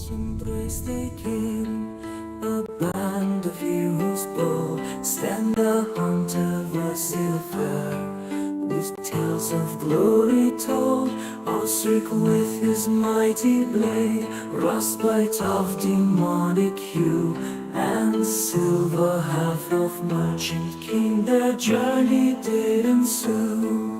Embrace they came, a band of heroes bold. Stand the hunter Vasilifar, with tales of glory told. Osric with his mighty blade, Frostbite of demonic hue, and Silver half-elf merchant king. Their journey did ensue.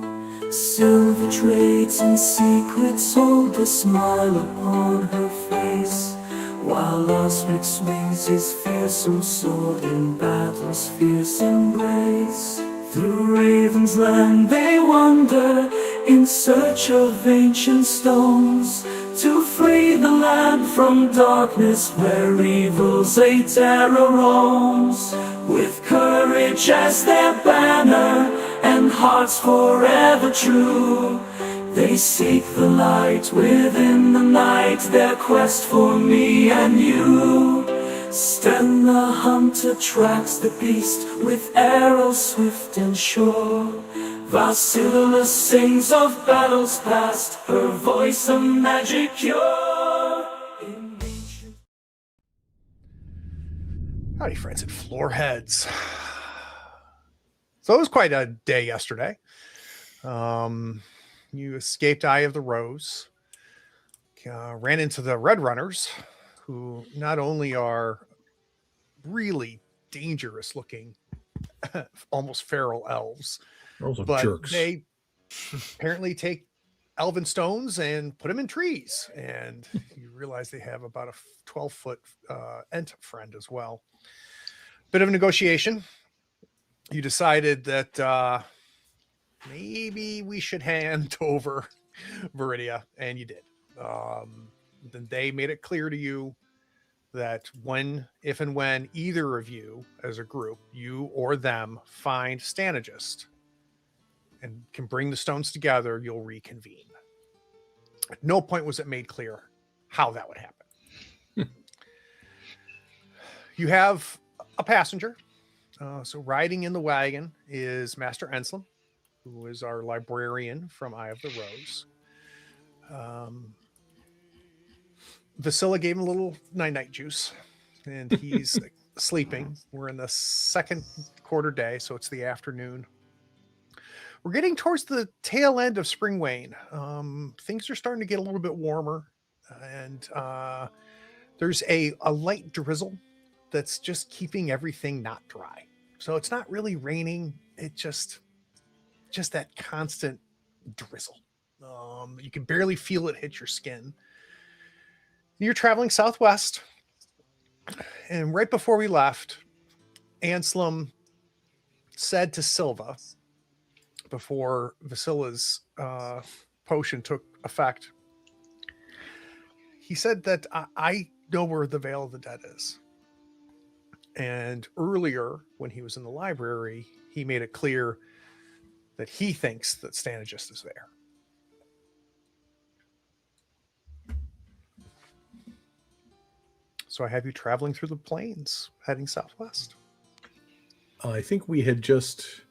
Silver trades and secrets hold a smile upon her face, while Osric swings his fearsome sword in battle's fierce embrace. Through Raven's land they wander in search of ancient stones, to free the land from darkness where evil's a terror roams. With courage as their banner and hearts forever true, they seek the light within the night, their quest for me and you. Stern the hunter tracks the beast with arrows swift and sure. Vasila sings of battles past, her voice a magic cure. Howdy, friends and floorheads. So it was quite a day yesterday. You escaped Eye of the Rose, ran into the Red Runners, who not only are really dangerous looking, almost feral elves, but jerks. They apparently take elven stones and put them in trees. And you realize they have about a 12-foot ent friend as well. Bit of a negotiation. You decided that maybe we should hand over Viridia, and you did. Then they made it clear to you that if and when either of you as a group, you or them, find Stanagist and can bring the stones together, you'll reconvene. At no point was it made clear how that would happen. You have a passenger. So riding in the wagon is Master Enslam, who is our librarian from Eye of the Rose. Vasila gave him a little night-night juice, and he's sleeping. We're in the second quarter day, so it's the afternoon. We're getting towards the tail end of spring wane. Things are starting to get a little bit warmer, and there's a light drizzle that's just keeping everything not dry. So it's not really raining. It just that constant drizzle. You can barely feel it hit your skin. You're traveling southwest, and right before we left, Anselm said to Silva, before Vasila's potion took effect, he said that I know where the Veil of the Dead is. And earlier, when he was in the library, he made it clear that he thinks that Stanagist is there. So I have you traveling through the plains, heading southwest. I think we had just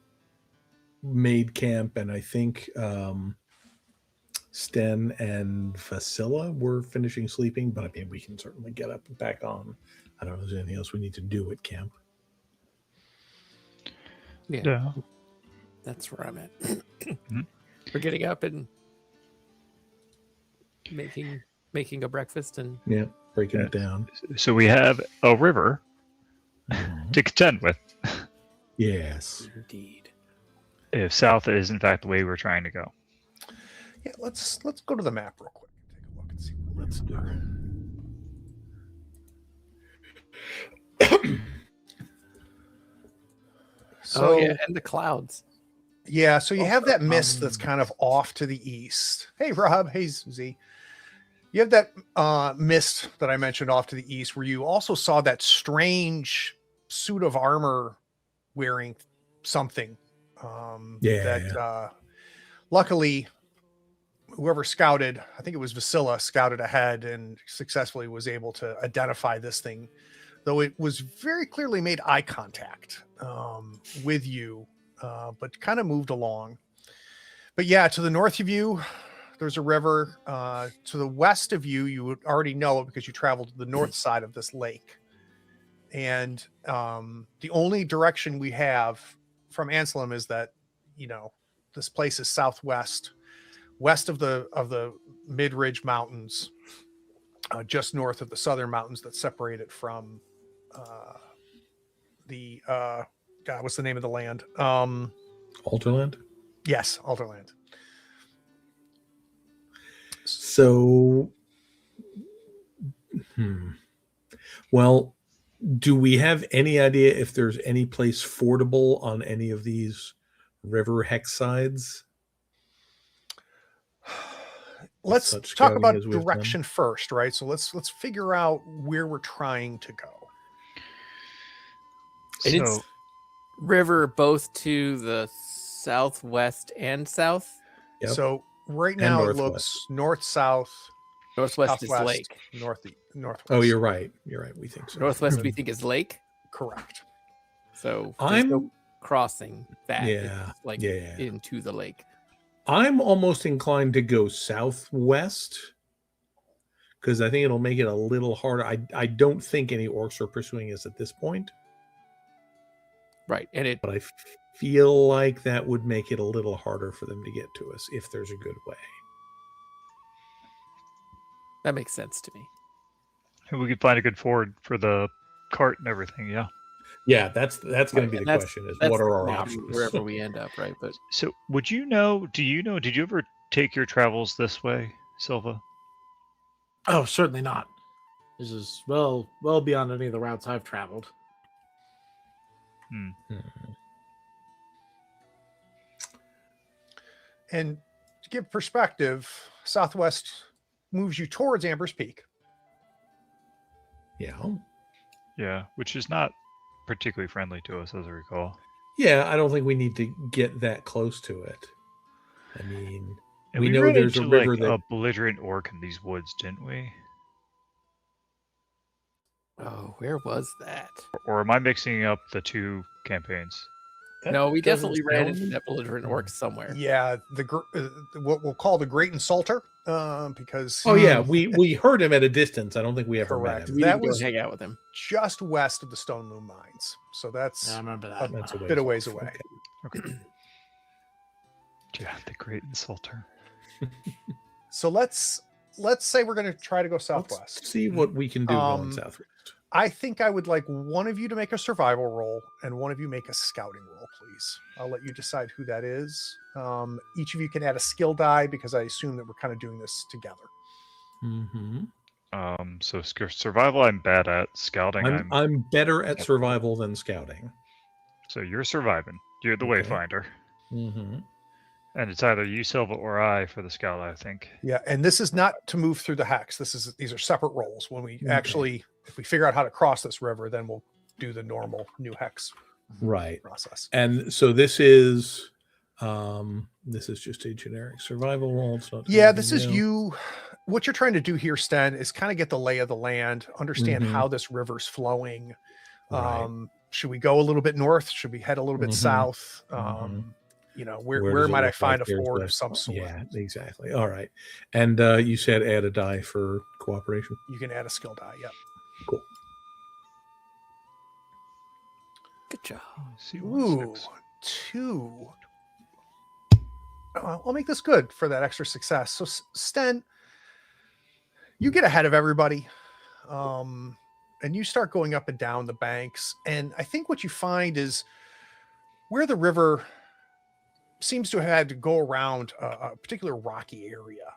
made camp, and I think Sten and Vasila were finishing sleeping, but I mean, we can certainly get up and back on. I don't know if there's anything else we need to do at camp. Yeah. That's where I'm at. We're getting up and making a breakfast and breaking it down. So we have a river to contend with. Yes, indeed. If south is in fact the way we're trying to go. Yeah, let's go to the map real quick. Take a look and see what let's do. So, and the clouds. Yeah, so you have that mist that's kind of off to the east. Hey, Rob. Hey, Z. You have that mist that I mentioned off to the east, where you also saw that strange suit of armor wearing something. Luckily, whoever scouted, I think it was Vasila, scouted ahead and successfully was able to identify this thing, though it was very clearly made eye contact with you, but kind of moved along. But yeah, to the north of you, there's a river. To the west of you, you would already know it because you traveled to the north side of this lake. And the only direction we have from Anselm is that, this place is southwest, west of the Mid-Ridge Mountains, just north of the Southern Mountains that separate it from God, what's the name of the land? Alterland. Yes, Alterland. So, well, do we have any idea if there's any place fordable on any of these river hex sides? Let's Such talk scouting about as we've done. direction first, right? So let's figure out where we're trying to go. And So it's river both to the southwest and south. Yep. So right And now it northwest. looks north, south, Northwest is southwest, lake. northwest. Oh, you're right. You're right. We think so. Northwest we think is lake. Correct. So there's no I'm crossing that. Yeah, It's like yeah. into the lake. I'm almost inclined to go southwest because I think it'll make it a little harder. I don't think any orcs are pursuing us at this point, Right. And it but I feel like that would make it a little harder for them to get to us if there's a good way. that makes sense to me. we could find a good ford for the cart and everything. Yeah. Yeah, that's going to be the And that's- question: is That's what are the our plan options? wherever we end up, right? But So would you know? Do you know? Did you ever take your travels this way, Silva? Oh, certainly not. This is well beyond any of the routes I've traveled. Hmm. And to give perspective, southwest moves you towards Amber's Peak. Yeah, Yeah, which is not particularly friendly to us, as I recall. yeah. I don't think we need to get that close to it. I mean, And we know ran there's a into, river like, that a belligerent orc in these woods, didn't we? oh, where was that? Or am I mixing up the two campaigns? No, we doesn't definitely ran into sound- that belligerent orc somewhere. Yeah, what we'll call the Great Insulter, because Oh yeah, we heard him at a distance. I don't think we ever Correct. met him. We That didn't go was- hang out with him. just west of the Stone Moon Mines. So that's Yeah, I remember a that. That's a bit of ways off. away. Okay. Yeah, the great insulter. So let's say we're going to try to go Let's southwest. see what we can do going Um, southwest. I think I would like one of you to make a survival roll and one of you make a scouting roll, please. I'll let you decide who that is. Each of you can add a skill die because I assume that we're kind of doing this together. Mm-hmm. So survival I'm bad at. Scouting I'm better at survival than scouting. So you're surviving. You're the Okay. wayfinder. Mm-hmm. And it's either you, Silva, or I for the scout, I think. Yeah, and this is not to move through the hex. These are separate rolls. When we actually, if we figure out how to cross this river, then we'll do the normal new hex Right. process. And so this is just a generic survival roll. It's not Yeah, this anything is new. you. What you're trying to do here, Sten, is kind of get the lay of the land, understand Mhm. how this river's flowing. Right. Should we go a little bit north? Should we head a little bit Mhm. south? Mhm. Where does it might I look find like a there's ford of some sort? Yeah, exactly. All right. And you said add a die for cooperation. You can add a skill die. Yep. Cool. Good job. Ooh, 2. I'll make this good for that extra success. So, Sten, you get ahead of everybody, and you start going up and down the banks. And I think what you find is where the river seems to have had to go around a particular rocky area.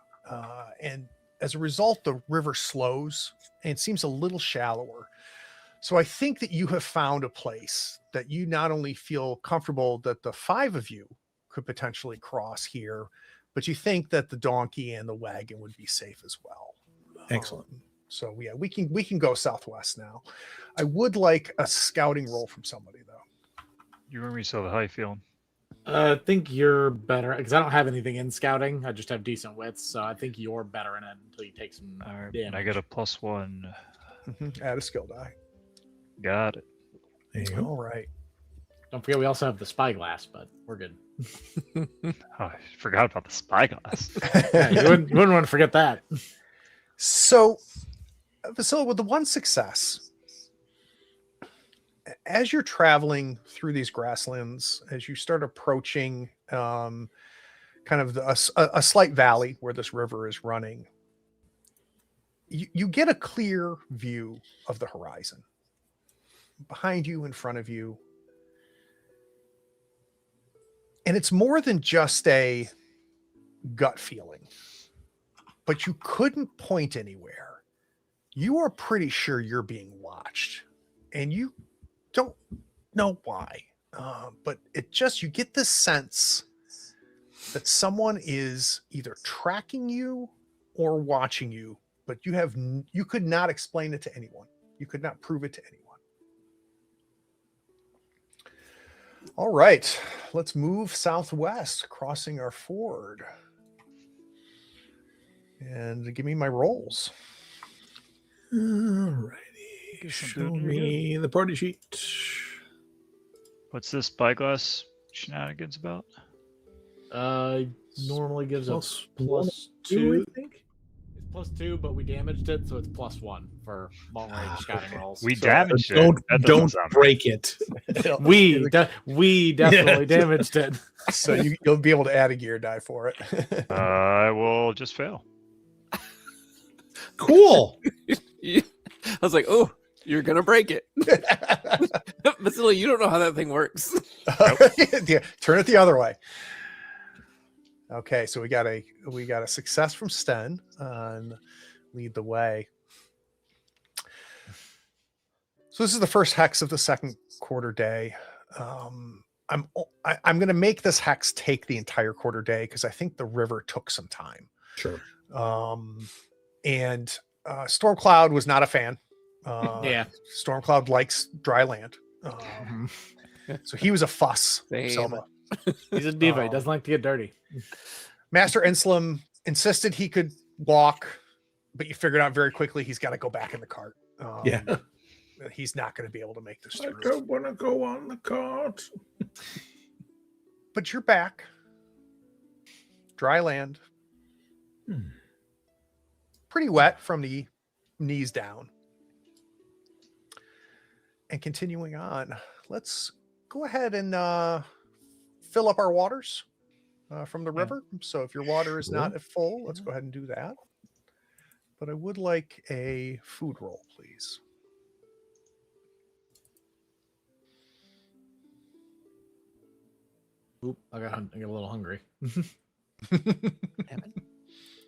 And as a result, the river slows and seems a little shallower. So I think that you have found a place that you not only feel comfortable that the 5 of you could potentially cross here, but you think that the donkey and the wagon would be safe as well. Excellent. So yeah, we can go southwest now. I would like a scouting roll from somebody though. You remember me, Silva. How you feeling? I think you're better because I don't have anything in scouting. I just have decent wits, so I think you're better in it until you take some All right, damage. I get a +1. Add a skill die. Got it. There you go. All right. Don't forget, we also have the spyglass, but we're good. Oh, I forgot about the spyglass. Yeah, you wouldn't want to forget that. So, Vasila, with the one success, as you're traveling through these grasslands, as you start approaching kind of a slight valley where this river is running, you get a clear view of the horizon. Behind you, in front of you. And it's more than just a gut feeling, but you couldn't point anywhere. You are pretty sure you're being watched, and you don't know why. But you get this sense that someone is either tracking you or watching you, but you could not explain it to anyone. You could not prove it to anyone. All right, let's move southwest, crossing our ford. And give me my rolls. Alrighty. Show me the party sheet. What's this spyglass shenanigans about? Normally gives us Plus +2. I think. It's +2, but we damaged it, so it's +1 for long range scouting rolls. We So, damaged it. Don't That doesn't don't sound right. break it. we definitely damaged it. So you'll be able to add a gear die for it. I will just fail. Cool. I was like, oh, you're gonna break it. Vasily, you don't know how that thing works. Yeah, turn it the other way. Okay, so we got a success from Sten on lead the way. So this is the first hex of the second quarter day. I'm going to make this hex take the entire quarter day because I think the river took some time. Sure. And Stormcloud was not a fan. Yeah. Stormcloud likes dry land. So he was a fuss. Same. Selma. He's a diva. He doesn't like to get dirty. Master Enslim insisted he could walk, but you figured out very quickly he's got to go back in the cart. Yeah. He's not going to be able to make this I through. don't want to go on the cart. But you're back. Dry land. Pretty wet from the knees down. And continuing on, let's go ahead and fill up our waters from the river. So if your water is not at full, let's go ahead and do that. But I would like a food roll, please. Oop, I got a little hungry.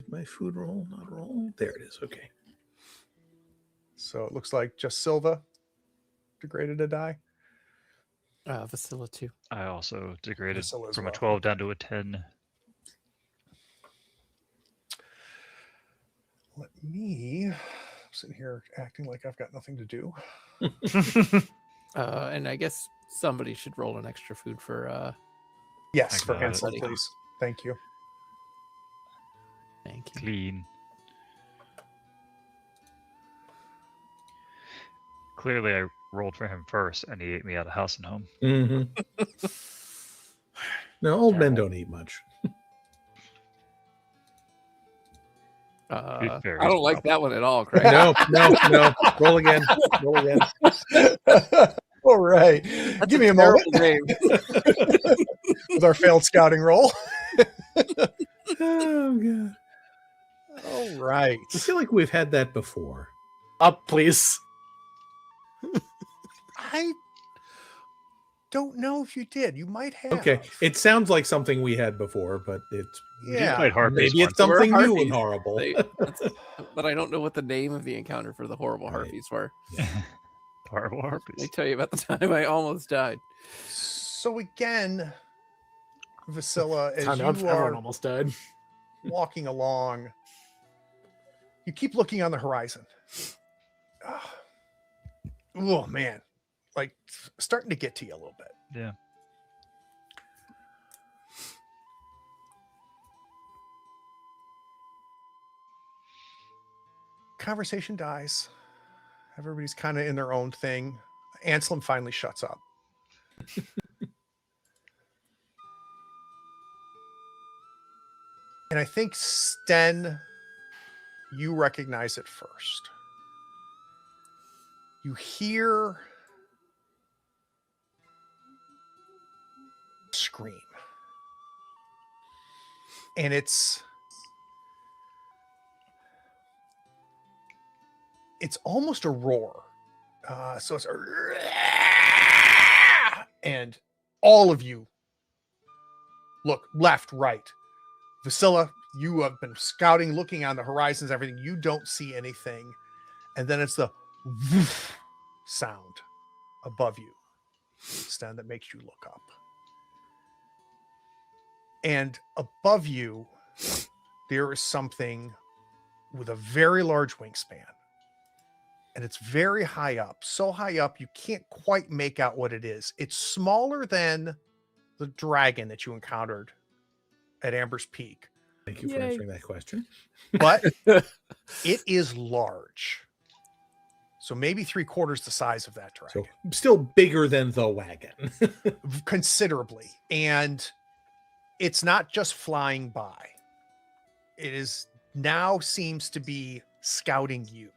My food roll, not roll. There it is. Okay. So it looks like just Silva degraded a die. Vasila too. I also degraded Priscilla as from well. a 12 down to a 10. Let me. I'm sitting here acting like I've got nothing to do. And I guess somebody should roll an extra food for Yes, I for got it. Hansel, please. Thank you. thank you. Clean. Clearly, I rolled for him first, and he ate me out of house and home. Mm-hmm. No, old men don't eat much. I fairies, don't like that one at all, Craig. No. Roll again. Roll again. All right. That's Give me a terrible moment name. with our failed scouting roll. Oh god. All right. I feel like we've had that before. Up, please. I don't know if you did. You might have. Okay. It sounds like something we had before, but it's Yeah. Played Harpies maybe it's once. something We're new and Harpies. horrible. But I don't know what the name of the encounter for the horrible Right. harpies were. Horrible Let me Harpies. tell you about the time I almost died. So again, Vasila, as I know, you everyone are almost died. walking along, you keep looking on the horizon. Oh man, like starting to get to you a little bit. Yeah. Conversation dies. Everybody's kind of in their own thing. Anselm finally shuts up. And I think Sten, you recognize it first. You hear a scream. And it's almost a roar. So it's and all of you look left, right. Vasilla, you have been scouting, looking on the horizons, everything. You don't see anything. And then it's the woof sound above you, Stan, that makes you look up. And above you, there is something with a very large wingspan. And it's very high up, so high up you can't quite make out what it is. It's smaller than the dragon that you encountered at Amber's Peak. Thank you for answering that question. But it is large. So maybe 3/4 the size of that dragon. So still bigger than the wagon. Considerably. And it's not just flying by. It is now seems to be scouting you.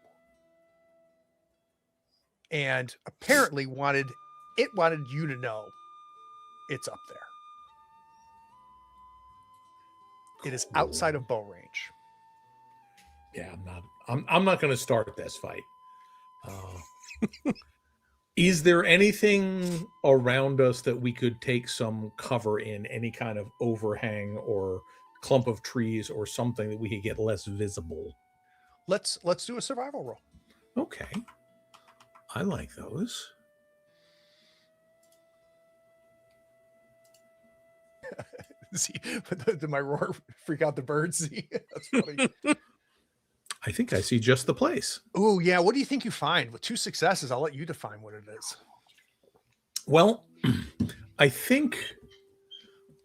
And apparently wanted you to know it's up there. It is outside of bow range. Yeah, I'm not going to start this fight. Is there anything around us that we could take some cover in, any kind of overhang or clump of trees or something that we could get less visible? Let's do a survival roll. Okay. I like those. See, did my roar freak out the birds? See, that's funny. I think I see just the place. Oh yeah, what do you think you find with 2 successes? I'll let you define what it is. Well, I think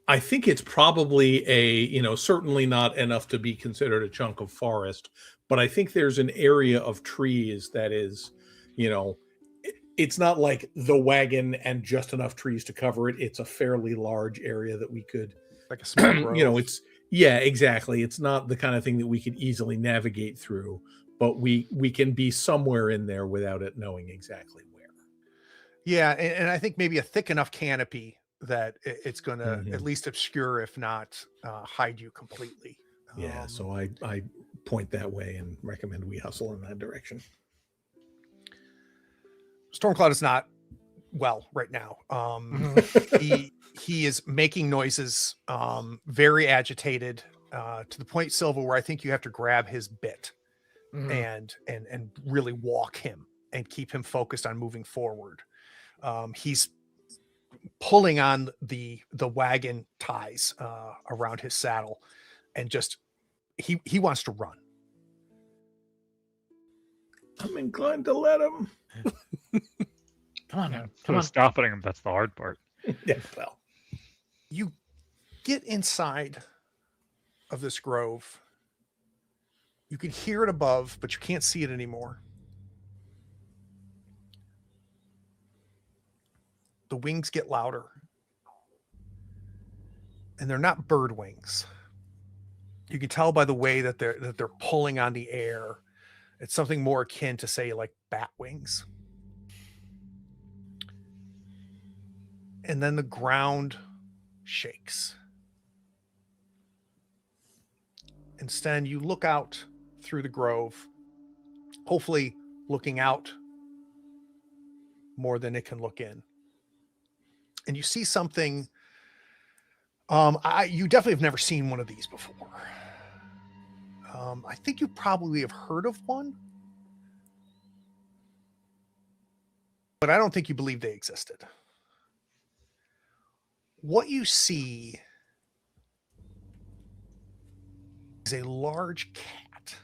it's probably certainly not enough to be considered a chunk of forest, but I think there's an area of trees that is, it's not like the wagon and just enough trees to cover it. It's a fairly large area that we could, Like a small grove. Yeah, exactly. It's not the kind of thing that we could easily navigate through, but we can be somewhere in there without it knowing exactly where. Yeah, and I think maybe a thick enough canopy that it's going to at least obscure, if not hide you completely. Yeah, so I point that way and recommend we hustle in that direction. Stormcloud is not well right now. He is making noises, very agitated, to the point, Silva, where I think you have to grab his bit and really walk him and keep him focused on moving forward. He's pulling on the wagon ties around his saddle, and just he wants to run. I'm inclined to let him. Come on, man. So Come on. stopping him, that's the hard part. Yeah, well. You get inside of this grove. You can hear it above, but you can't see it anymore. The wings get louder. And they're not bird wings. You can tell by the way that they're pulling on the air. It's something more akin to, say, like bat wings. And then the ground shakes. Instead, you look out through the grove, hopefully looking out more than it can look in. And you see something. You definitely have never seen one of these before. I think you probably have heard of one, but I don't think you believe they existed. What you see is a large cat,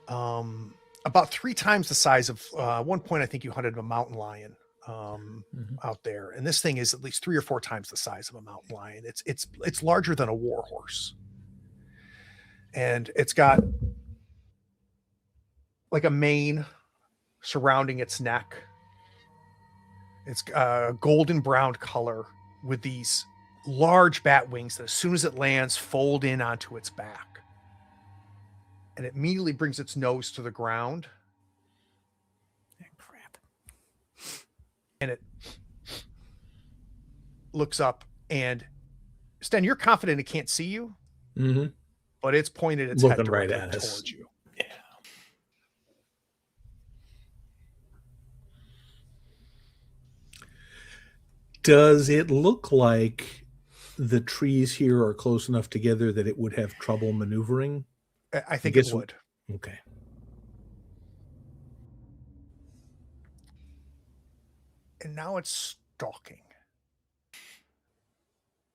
about 3 times the size of, at one point I think you hunted a mountain lion out there, and this thing is at least 3 or 4 times the size of a mountain lion. It's larger than a war horse, and it's got like a mane surrounding its neck. It's a golden brown color with these large bat wings that as soon as it lands, fold in onto its back. And it immediately brings its nose to the ground. Crap. And it looks up, and Sten, you're confident it can't see you, Mm-hmm. but it's pointed its Looking head right directly at us. towards you. Yeah. Does it look like the trees here are close enough together that it would have trouble maneuvering? I think guess it would. Okay. And now it's stalking.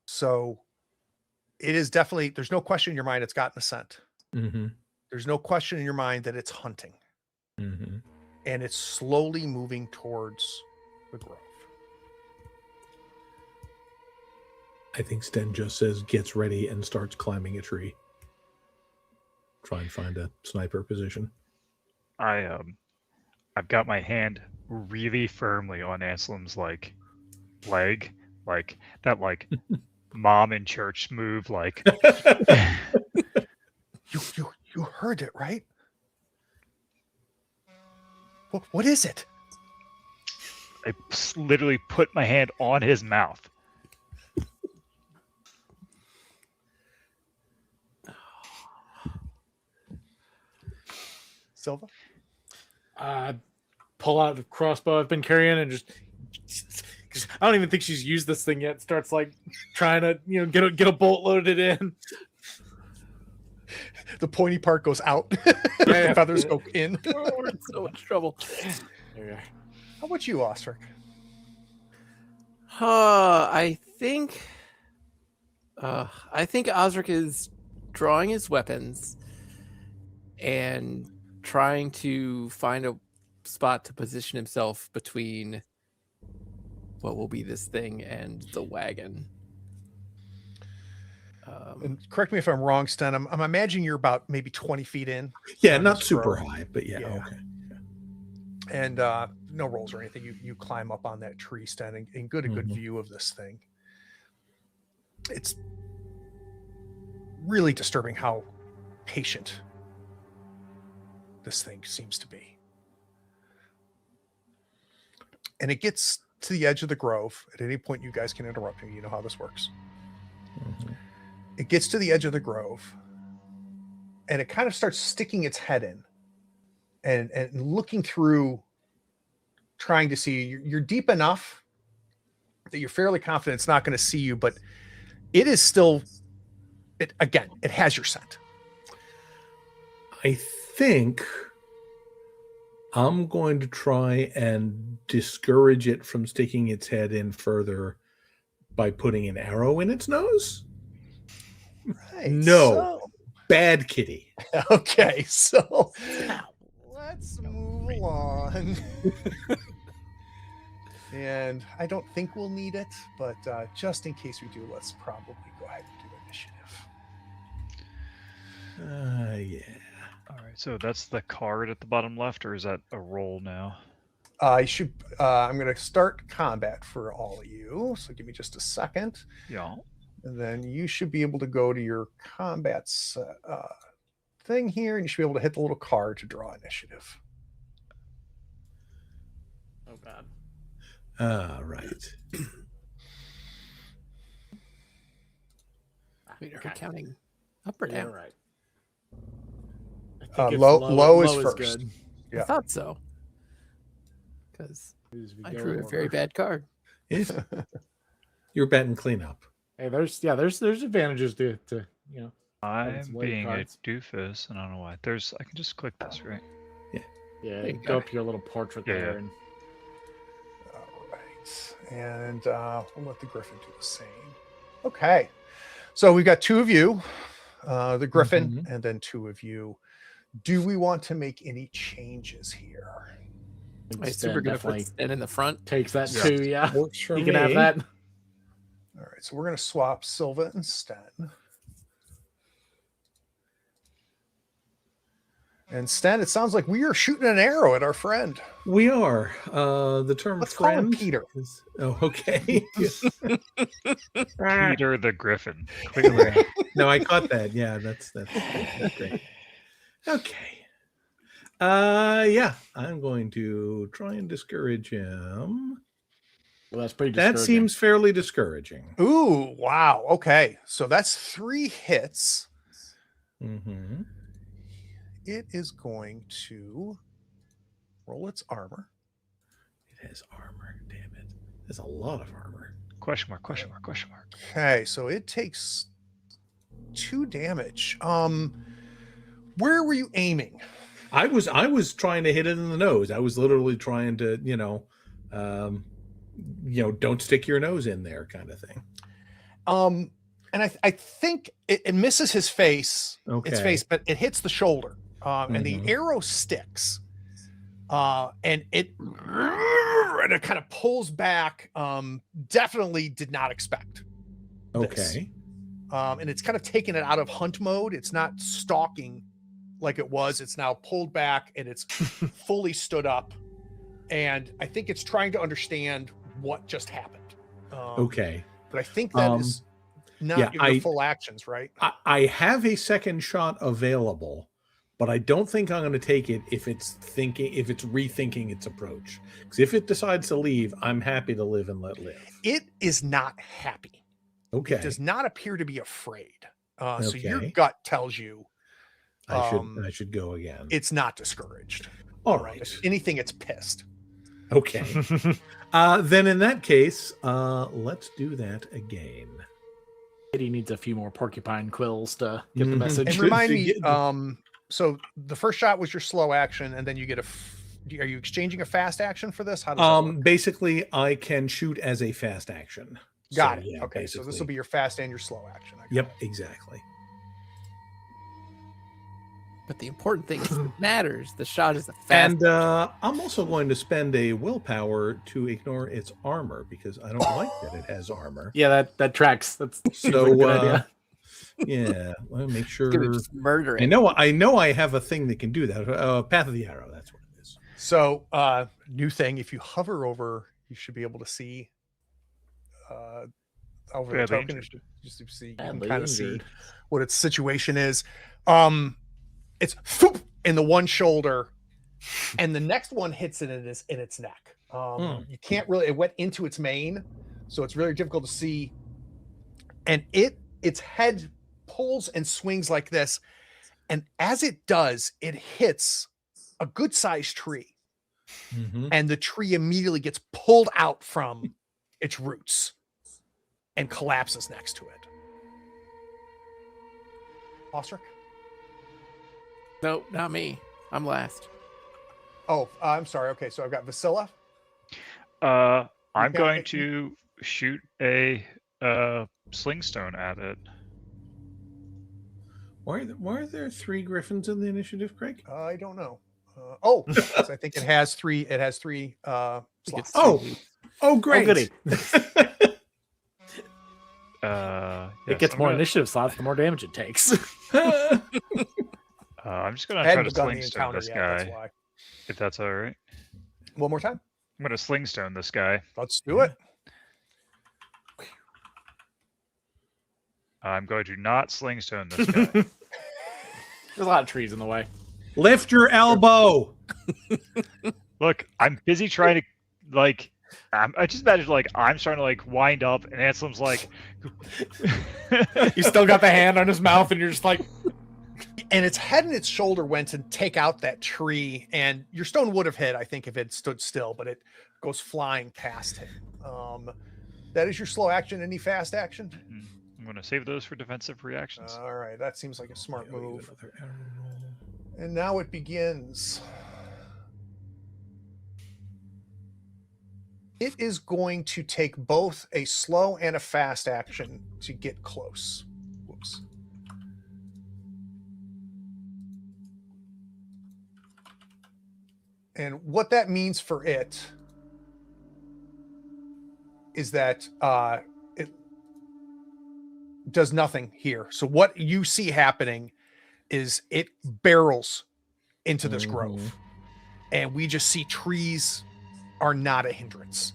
So it is definitely, there's no question in your mind it's gotten a scent. Mm-hmm. There's no question in your mind that it's hunting. Mm-hmm. And it's slowly moving towards the grove. I think Sten just says gets ready and starts climbing a tree. Try and find a sniper position. I've got my hand really firmly on Anselm's leg, like that, like mom in church move, like You heard it, right? What is it? I literally put my hand on his mouth. Silva? Pull out the crossbow I've been carrying and just I don't even think she's used this thing yet. Starts like trying to, get a bolt loaded in. The pointy part goes out. The feathers go in. Oh, we're in so much trouble. There you How about you, Ostrich? I think Osric is drawing his weapons and trying to find a spot to position himself between what will be this thing and the wagon. And correct me if I'm wrong, Sten. I'm imagining you're about maybe 20 feet in. Yeah, on not this super grove. high, but yeah. Okay. And no rolls or anything. You climb up on that tree stand and get a good view of this thing. It's really disturbing how patient this thing seems to be. And it gets to the edge of the grove. At any point, you guys can interrupt me. You know how this works. Mm-hmm. It gets to the edge of the grove, and it kind of starts sticking its head in and looking through, trying to see. You're deep enough that you're fairly confident it's not going to see you, but it is still, it has your scent. I think I'm going to try and discourage it from sticking its head in further by putting an arrow in its nose. Right. No. Bad kitty. Okay, so let's move along. And I don't think we'll need it, but just in case we do, let's probably go ahead and do initiative. Yeah. All right, so that's the card at the bottom left, or is that a roll now? I should. I'm going to start combat for all of you. So give me just a second, Yeah. and then you should be able to go to your combat thing here, and you should be able to hit the little card to draw initiative. Oh God. Right. Wait, are we counting up or Yeah, down? right. Low is first. good. Yeah. I thought so. Because I drew a very bad card. If you're batting cleanup. Hey, there's advantages to I'm late being cards. a doofus, and I don't know why. I can just click this, right? Yeah, There you go go. up to your little portrait Yeah, there. yeah. And All right, and we'll let the Griffin do the same. Okay, so we've got two of you, the Griffin, and then two of you. Do we want to make any changes here? I assume we're going to put definitely Sten in the front. takes that Yeah. too. Yeah, Works for you can have me. that. All right, so we're going to swap Silva and Sten. And Sten, it sounds like we are shooting an arrow at our friend. We are. The term Let's call him friend Peter. is. Oh, okay. Peter the Griffin. Clearly. No, I caught that. Yeah, that's great. Okay. Yeah, I'm going to try and discourage him. Well, that's pretty That discouraging. seems fairly discouraging. Ooh, wow. Okay. So that's 3 hits. Mm-hmm. It is going to roll its armor. It has armor. Damn it. There's a lot of armor. Question mark, question mark, question mark. Okay, so it takes 2 damage. Where were you aiming? I was trying to hit it in the nose. I was literally trying to, don't stick your nose in there kind of thing. And I think it misses his face, its Okay. face, but it hits the shoulder. And the Mhm. arrow sticks. And it kind of pulls back. Definitely did not expect this. Okay. And it's kind of taken it out of hunt mode. It's not stalking like it was. It's now pulled back and it's fully stood up. And I think it's trying to understand what just happened. Okay. But I think that is not your full actions, right? I have a second shot available, but I don't think I'm going to take it if it's rethinking its approach. Because if it decides to leave, I'm happy to live and let live. It is not happy. Okay. It does not appear to be afraid. So your Okay. gut tells you I should go again. it's not discouraged. All right. If anything, it's pissed. Okay. Then in that case, let's do that again. He needs a few more porcupine quills to get the Mhm. message. And Should remind you me, get so the first shot was your slow action, and then you get are you exchanging a fast action for this? How does that work? Basically, I can shoot as a fast action. Got So, it. yeah, Okay, so this will basically. be your fast and your slow action. I got Yep, exactly. But the important thing is it matters. The shot is a fast. And I'm also going to spend a willpower to ignore its armor because I don't like that it has armor. Yeah, that tracks. That's seems So like a good idea. yeah, let me make sure. It's gonna just murder it. I know I have a thing that can do that. Path of the Arrow, that's what it is. So, new thing, if you hover over, you should be able to see over the Badly token. injured. You can Badly kind of see injured. what its situation is. It's whoop in the one shoulder, and the next one hits it in its neck. You can't really. It went into its mane, so it's really difficult to see. And its head pulls and swings like this, and as it does, it hits a good-sized tree. Mhm. And the tree immediately gets pulled out from its roots and collapses next to it. Osric? No, not me. I'm last. Oh, I'm sorry. Okay, so I've got Vasilla. I'm got going it. to shoot a slingstone at it. Why are there 3 griffins in the initiative, Craig? I don't know. Yes, I think it has 3. It has 3 slots. Oh, great! goody. Yes, It gets I'm more gonna- initiative slots the more damage it takes. I'm just gonna I try hadn't to begun the slingstone encounter this yet. That's guy, why. if that's all right. One more time. I'm gonna slingstone this guy. Let's do it. I'm going to not slingstone this guy. There's a lot of trees in the way. Lift your elbow. Look, I'm busy trying to I just imagine I'm starting to wind up, and Anselm's like, You still got the hand on his mouth, and you're just like, And its head and its shoulder went to take out that tree, and your stone would have hit, I think, if it stood still, but it goes flying past him. That is your slow action. Any fast action? I'm going to save those for defensive reactions. All right, that seems like a smart Yeah, we move. get another arrow roll. And now it begins. It is going to take both a slow and a fast action to get close. Whoops. And what that means for it is that it does nothing here. So what you see happening is it barrels into this grove. And we just see trees are not a hindrance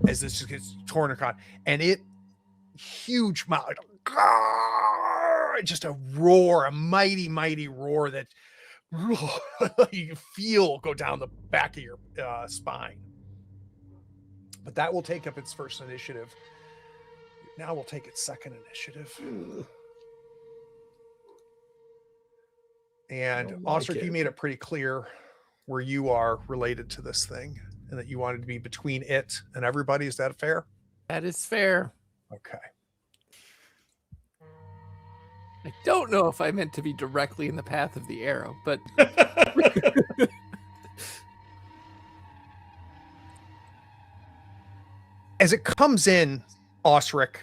as this just gets torn apart. And it, huge mouth, just a roar, a mighty, mighty roar that you feel go down the back of your spine. But that will take up its first initiative. Now we'll take its second initiative. And Osric, you made it pretty clear where you are related to this thing and that you wanted to be between it and everybody. Is that fair? That is fair. Okay. I don't know if I meant to be directly in the path of the arrow, but As it comes in, Osric,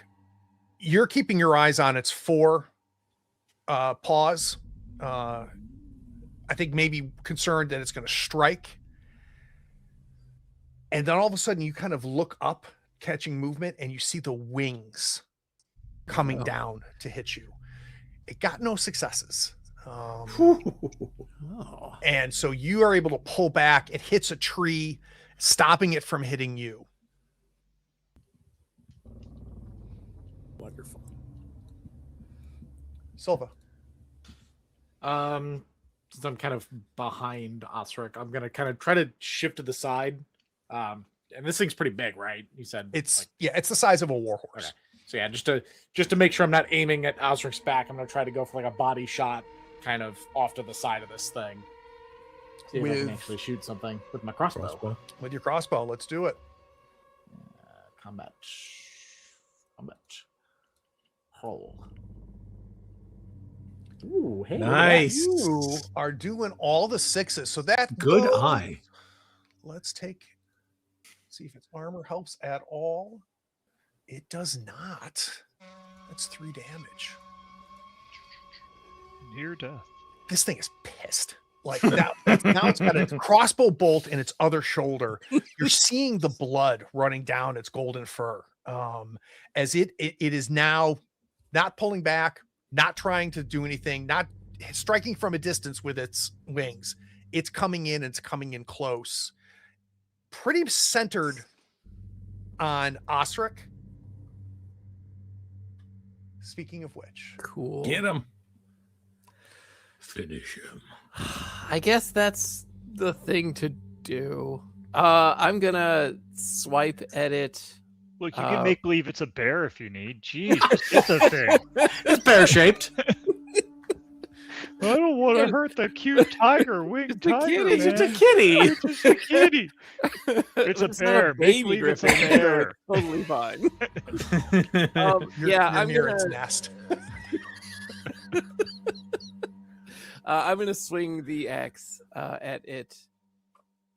you're keeping your eyes on its four paws. I think maybe concerned that it's going to strike. And then all of a sudden you kind of look up, catching movement, and you see the wings coming down to hit you. It got no successes. And so you are able to pull back. It hits a tree, stopping it from hitting you. Wonderful. Silva. Since I'm kind of behind Osric, I'm gonna kind of try to shift to the side. And this thing's pretty big, right? You said It's like, it's the size of a warhorse. okay. So yeah, just to make sure I'm not aiming at Osric's back, I'm gonna try to go for like a body shot, kind of off to the side of this thing. See if I can actually shoot something with my crossbow. With your crossbow, let's do it. Combat. Roll. Ooh, hey, Nice. You are doing all the sixes. So that Good goes- eye. Let's see if its armor helps at all. It does not. That's 3 damage. Near death. This thing is pissed. Like now it's got a crossbow bolt in its other shoulder. You're seeing the blood running down its golden fur. As it is now not pulling back, not trying to do anything, not striking from a distance with its wings. It's coming in close. Pretty centered on Osric. Speaking of which, cool. Get him. Finish him. I guess that's the thing to do. I'm gonna swipe at it. Look, you can make believe it's a bear if you need. Jeez, just get the thing. It's pear-shaped. I don't want to hurt the cute tiger, winged tiger, man. It's just a kitty. It's just a kitty. It's a It's not bear. Make baby believe it's a griffin bear. Totally fine. you're I'm near gonna, its nest. I'm gonna swing the axe at it.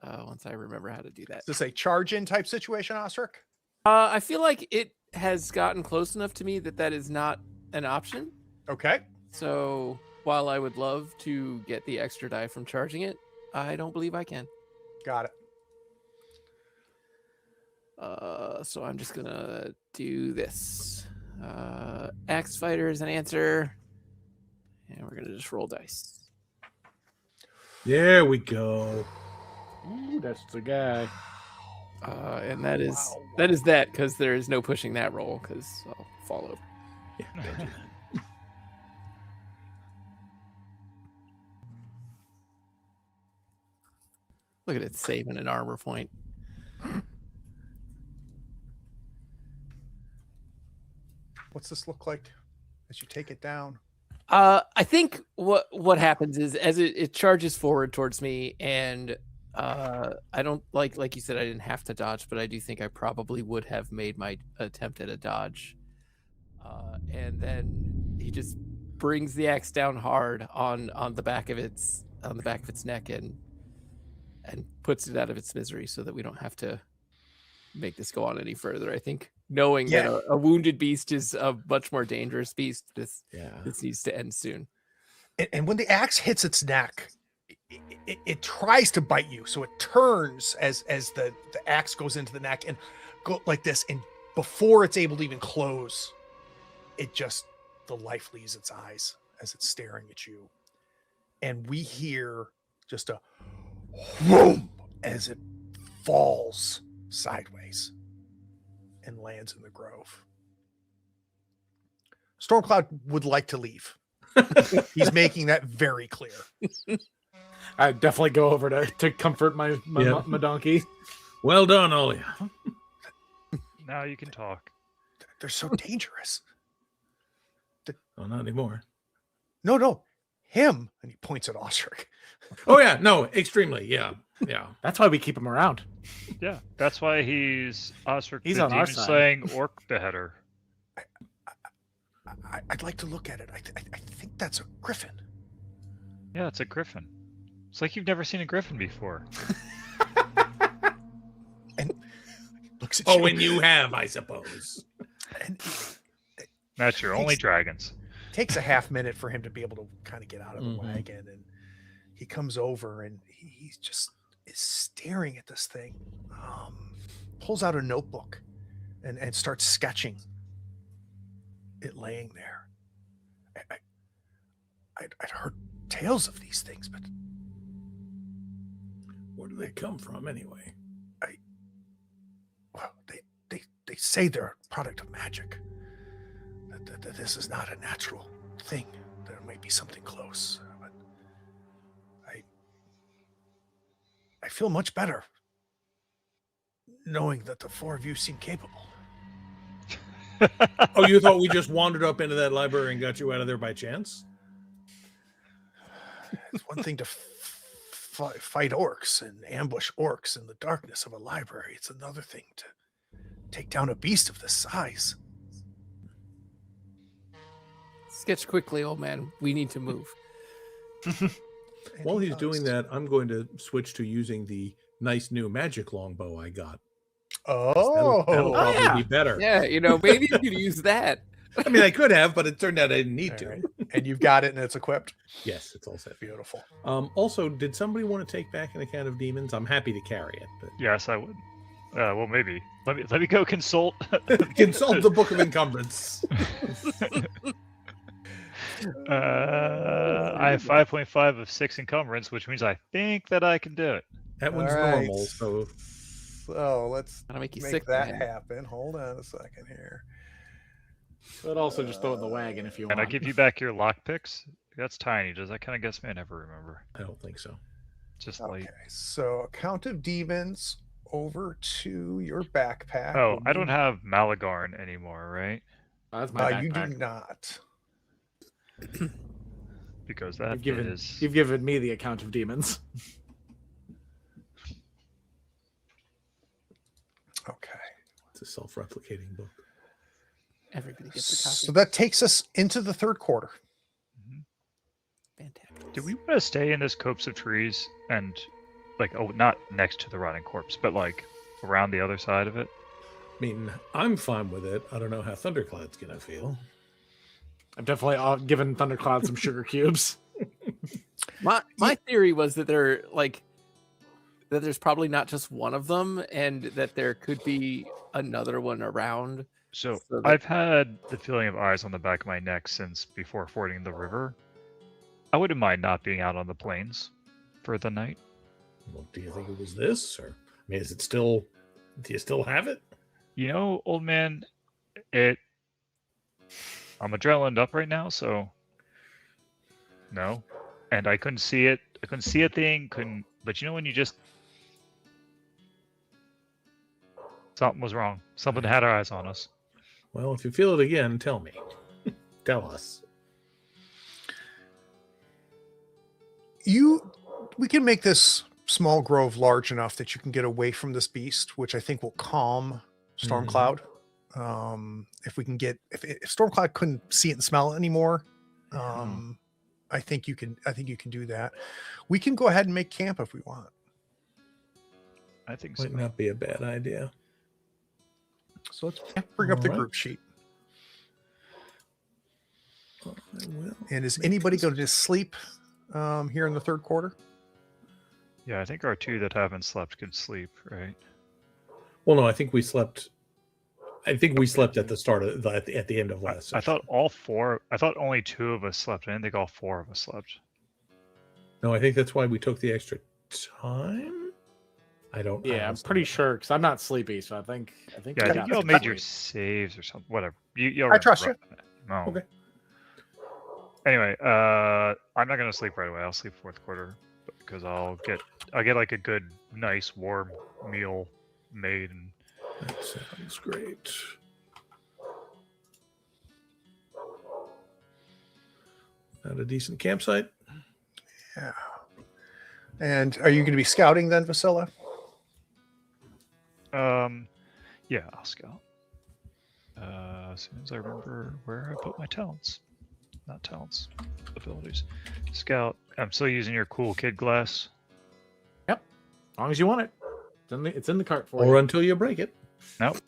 Once I remember how to do that. Is this a charge in type situation, Osric? I feel like it has gotten close enough to me that is not an option. Okay. So while I would love to get the extra die from charging it, I don't believe I can. Got it. So I'm just gonna do this. Axe fighter is an answer, and we're gonna just roll dice. There we go. Ooh, that's the guy. And that is Wow. that because there is no pushing that roll because I'll fall over. Yeah, don't do that. Look at it saving an armor point. What's this look like as you take it down? I think what happens is as it charges forward towards me, and I don't like you said, I didn't have to dodge, but I do think I probably would have made my attempt at a dodge. And then he just brings the axe down hard on the back of its neck and puts it out of its misery so that we don't have to make this go on any further. I think knowing that a wounded beast is a much more dangerous beast, this needs to end soon. And when the axe hits its neck, it tries to bite you. So it turns as the axe goes into the neck and go like this. And before it's able to even close, the life leaves its eyes as it's staring at you. And we hear just a whoom as it falls sideways and lands in the grove. Stormcloud would like to leave. He's making that very clear. I definitely go over to comfort my donkey. Well done, all of you. Now you can talk. They're so dangerous. Oh, not anymore. No, him. And he points at Osric. Oh yeah, no, extremely. Yeah. That's why we keep him around. Yeah, that's why he's Osric, He's the on our demon side. slaying orc beheader. I'd like to look at it. I think that's a griffin. Yeah, it's a griffin. It's like you've never seen a griffin before. And looks at Oh, you. and you have, I suppose. And That's your only dragons. takes a half minute for him to be able to kind of get out of the Mhm. wagon, and he comes over and he just is staring at this thing. Pulls out a notebook and starts sketching it laying there. I'd heard tales of these things, but Where do they come from anyway? well, they say they're a product of magic. That this is not a natural thing. There might be something close, but I feel much better knowing that the four of you seem capable. Oh, you thought we just wandered up into that library and got you out of there by chance? It's one thing to fight orcs and ambush orcs in the darkness of a library. It's another thing to take down a beast of this size. Sketch quickly, old man. We need to move. And While he he's doing does. that, I'm going to switch to using the nice new magic longbow I got. Oh, That'll probably yeah. be better. Yeah, maybe you could use that. I mean, I could have, but it turned out I didn't need All to. right. And you've got it and it's equipped. Yes, it's all set. Beautiful. Also, did somebody want to take back an account of demons? I'm happy to carry it, but Yes, I would. Well, maybe. Let me go consult. consult the Book of Encumbrance. I have 5.5 of 6 encumbrance, which means I think that I can do it. That one's All right. normal, so So let's Gotta make you make sick, that man. happen. Hold on a second here. But also just throw it in the wagon if you want. And I give you back your lockpicks. That's tiny. Does that kind of guess me? I never remember. I don't think so. Just Okay, like, so account of demons over to your backpack. oh, will I don't be- have Malagarn anymore, right? That's my you do backpack. not. Because that You've given me the account of demons. Okay. It's a self-replicating book. Everybody gets a copy. So that takes us into the third quarter. Fantastic. Do we want to stay in this copse of trees and, like, oh, not next to the rotting corpse, but like around the other side of it? I mean, I'm fine with it. I don't know how Thundercloud's gonna feel. I've definitely given Thundercloud some sugar cubes. My theory was that that there's probably not just one of them, and that there could be another one around. So So that- I've had the feeling of eyes on the back of my neck since before fording the river. I wouldn't mind not being out on the plains for the night. Well, do you think it was this, or I mean, is it still? Do you still have it? You know, old man, I'm adrenaline up right now, so no. And I couldn't see it. I couldn't see a thing. But you know when you just something was wrong. Something had our eyes on us. Well, if you feel it again, tell me. Tell us. We can make this small grove large enough that you can get away from this beast, which I think will calm Stormcloud. If we can get, if Stormcloud couldn't see it and smell it anymore, I think you can do that. We can go ahead and make camp if we want. I think so. Might not be a bad idea. So let's bring up the All right. group sheet. I will. And is make anybody this- going to sleep here in the third quarter? Yeah, I think our two that haven't slept can sleep, right? Well, no, I think we slept. I think we slept at the start of at the end of last. I session. thought all four. I thought only two of us slept. I didn't think all four of us slept. No, I think that's why we took the extra time. I don't. Yeah, I'm honestly pretty don't know. sure because I'm not sleepy, so I think Yeah, I we think got y'all some made your sleep. saves or something. Whatever. Y'all I trust you. No. Okay. Anyway, I'm not gonna sleep right away. I'll sleep fourth quarter because I'll get like a good, nice, warm meal made and That sounds great. At a decent campsite. Yeah. And are you going to be scouting then, Vasilla? yeah, I'll scout. As soon as I remember where I put my talents. Not talents, abilities. Scout. I'm still using your cool kid glass. Yep, as long as you want it. It's in the cart for Or you. until you break it. Nope.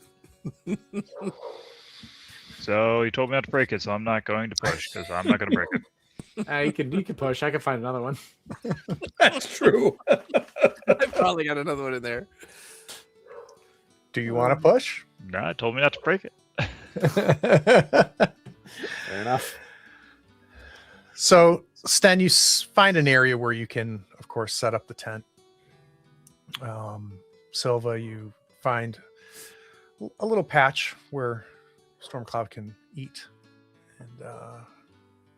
So you told me not to break it, so I'm not going to push because I'm not going to break it. You can push. I can find another one. That's true. I probably got another one in there. Do you want to push? Nah, it told me not to break it. Fair enough. So, Sten, you find an area where you can, of course, set up the tent. Silva, you find a little patch where Stormcloud can eat, and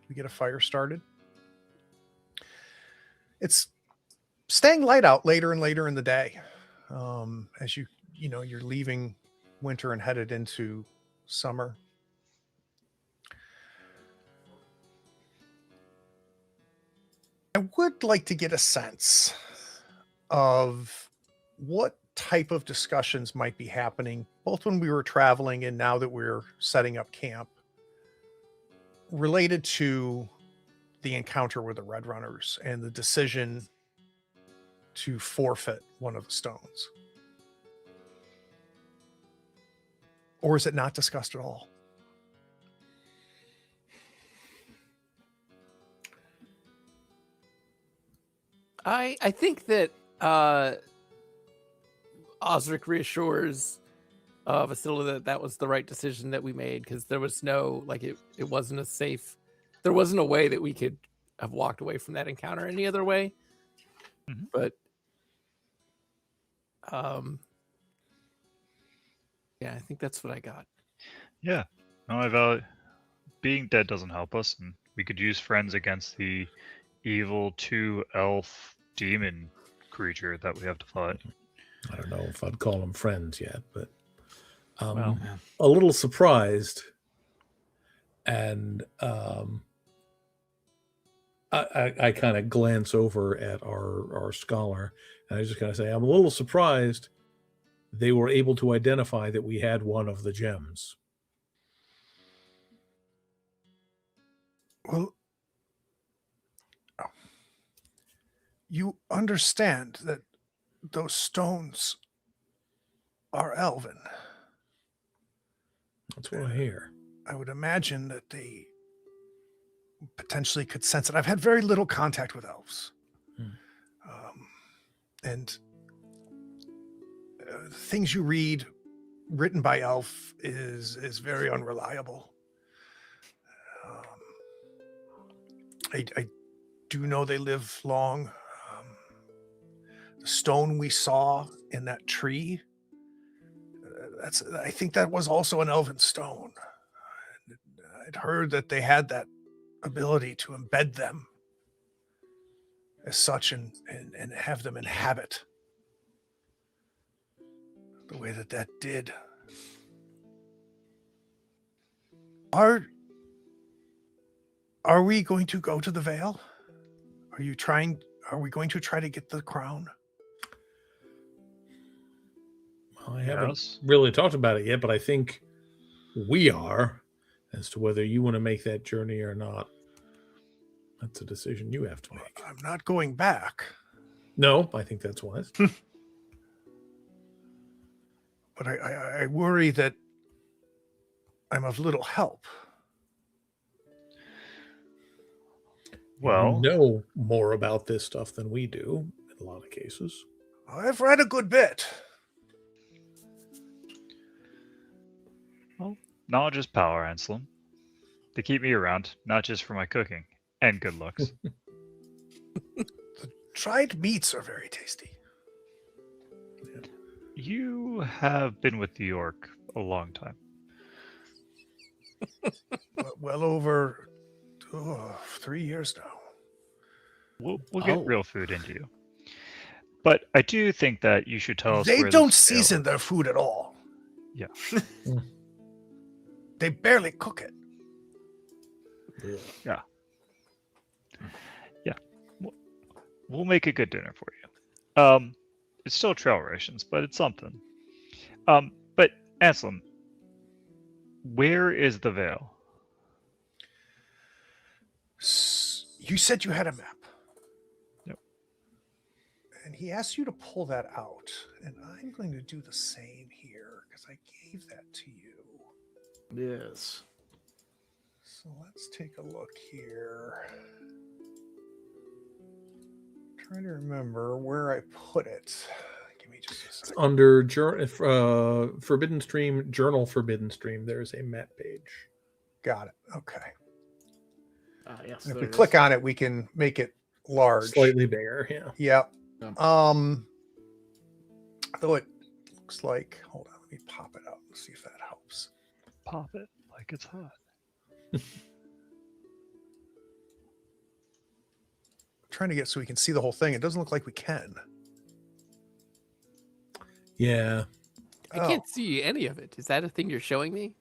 we get a fire started. It's staying light out later and later in the day, as you're leaving winter and headed into summer. I would like to get a sense of what type of discussions might be happening, both when we were traveling and now that we're setting up camp, related to the encounter with the Red Runners and the decision to forfeit one of the stones. Or is it not discussed at all? I think that Osric reassures Vasilla that was the right decision that we made because there was no it wasn't a safe. There wasn't a way that we could have walked away from that encounter any other way. Mhm. But yeah, I think that's what I got. Yeah. No, I value being dead doesn't help us, and we could use friends against the evil 2-elf demon creature that we have to fight. I don't know if I'd call them friends yet, but Well, a little surprised. And I kind of glance over at our scholar, and I just kind of say, I'm a little surprised they were able to identify that we had one of the gems. Well, you understand that those stones are elven. That's what I hear. I would imagine that they potentially could sense it. I've had very little contact with elves. And things you read written by elf is very unreliable. I do know they live long. The stone we saw in that tree, I think that was also an elven stone. I'd heard that they had that ability to embed them as such and have them inhabit the way that did. Are we going to go to the Vale? Are we going to try to get the crown? Well, I haven't yes. really talked about it yet, but I think we are. As to whether you want to make that journey or not, that's a decision you have to make. I'm not going back. No, I think that's wise. But I worry that I'm of little help. Well, You know more about this stuff than we do in a lot of cases. I've read a good bit. well, knowledge is power, Anselm. They keep me around, not just for my cooking and good looks. Dried meats are very tasty. You have been with New York a long time. Well over 3 years now. We'll get real food into you. But I do think that you should tell us They where don't this veil season is. their food at all. Yeah. They barely cook it. Yeah. We'll make a good dinner for you. It's still trail rations, but it's something. But Anselm, where is the veil? You said you had a map. Yep. And he asked you to pull that out. And I'm going to do the same here because I gave that to you. Yes. So let's take a look here. Trying to remember where I put it. Give me just a second. Under Forbidden Stream, Journal Forbidden Stream, there is a map page. Got it. Okay. Yes. And if there we it is. click on it, we can make it large. Slightly bigger, yeah. Yep. Yeah. Though it looks like, hold on, let me pop it out and see if that helps. Pop it like it's hot. Trying to get so we can see the whole thing. It doesn't look like we can. Yeah. I can't see any of it. Is that a thing you're showing me?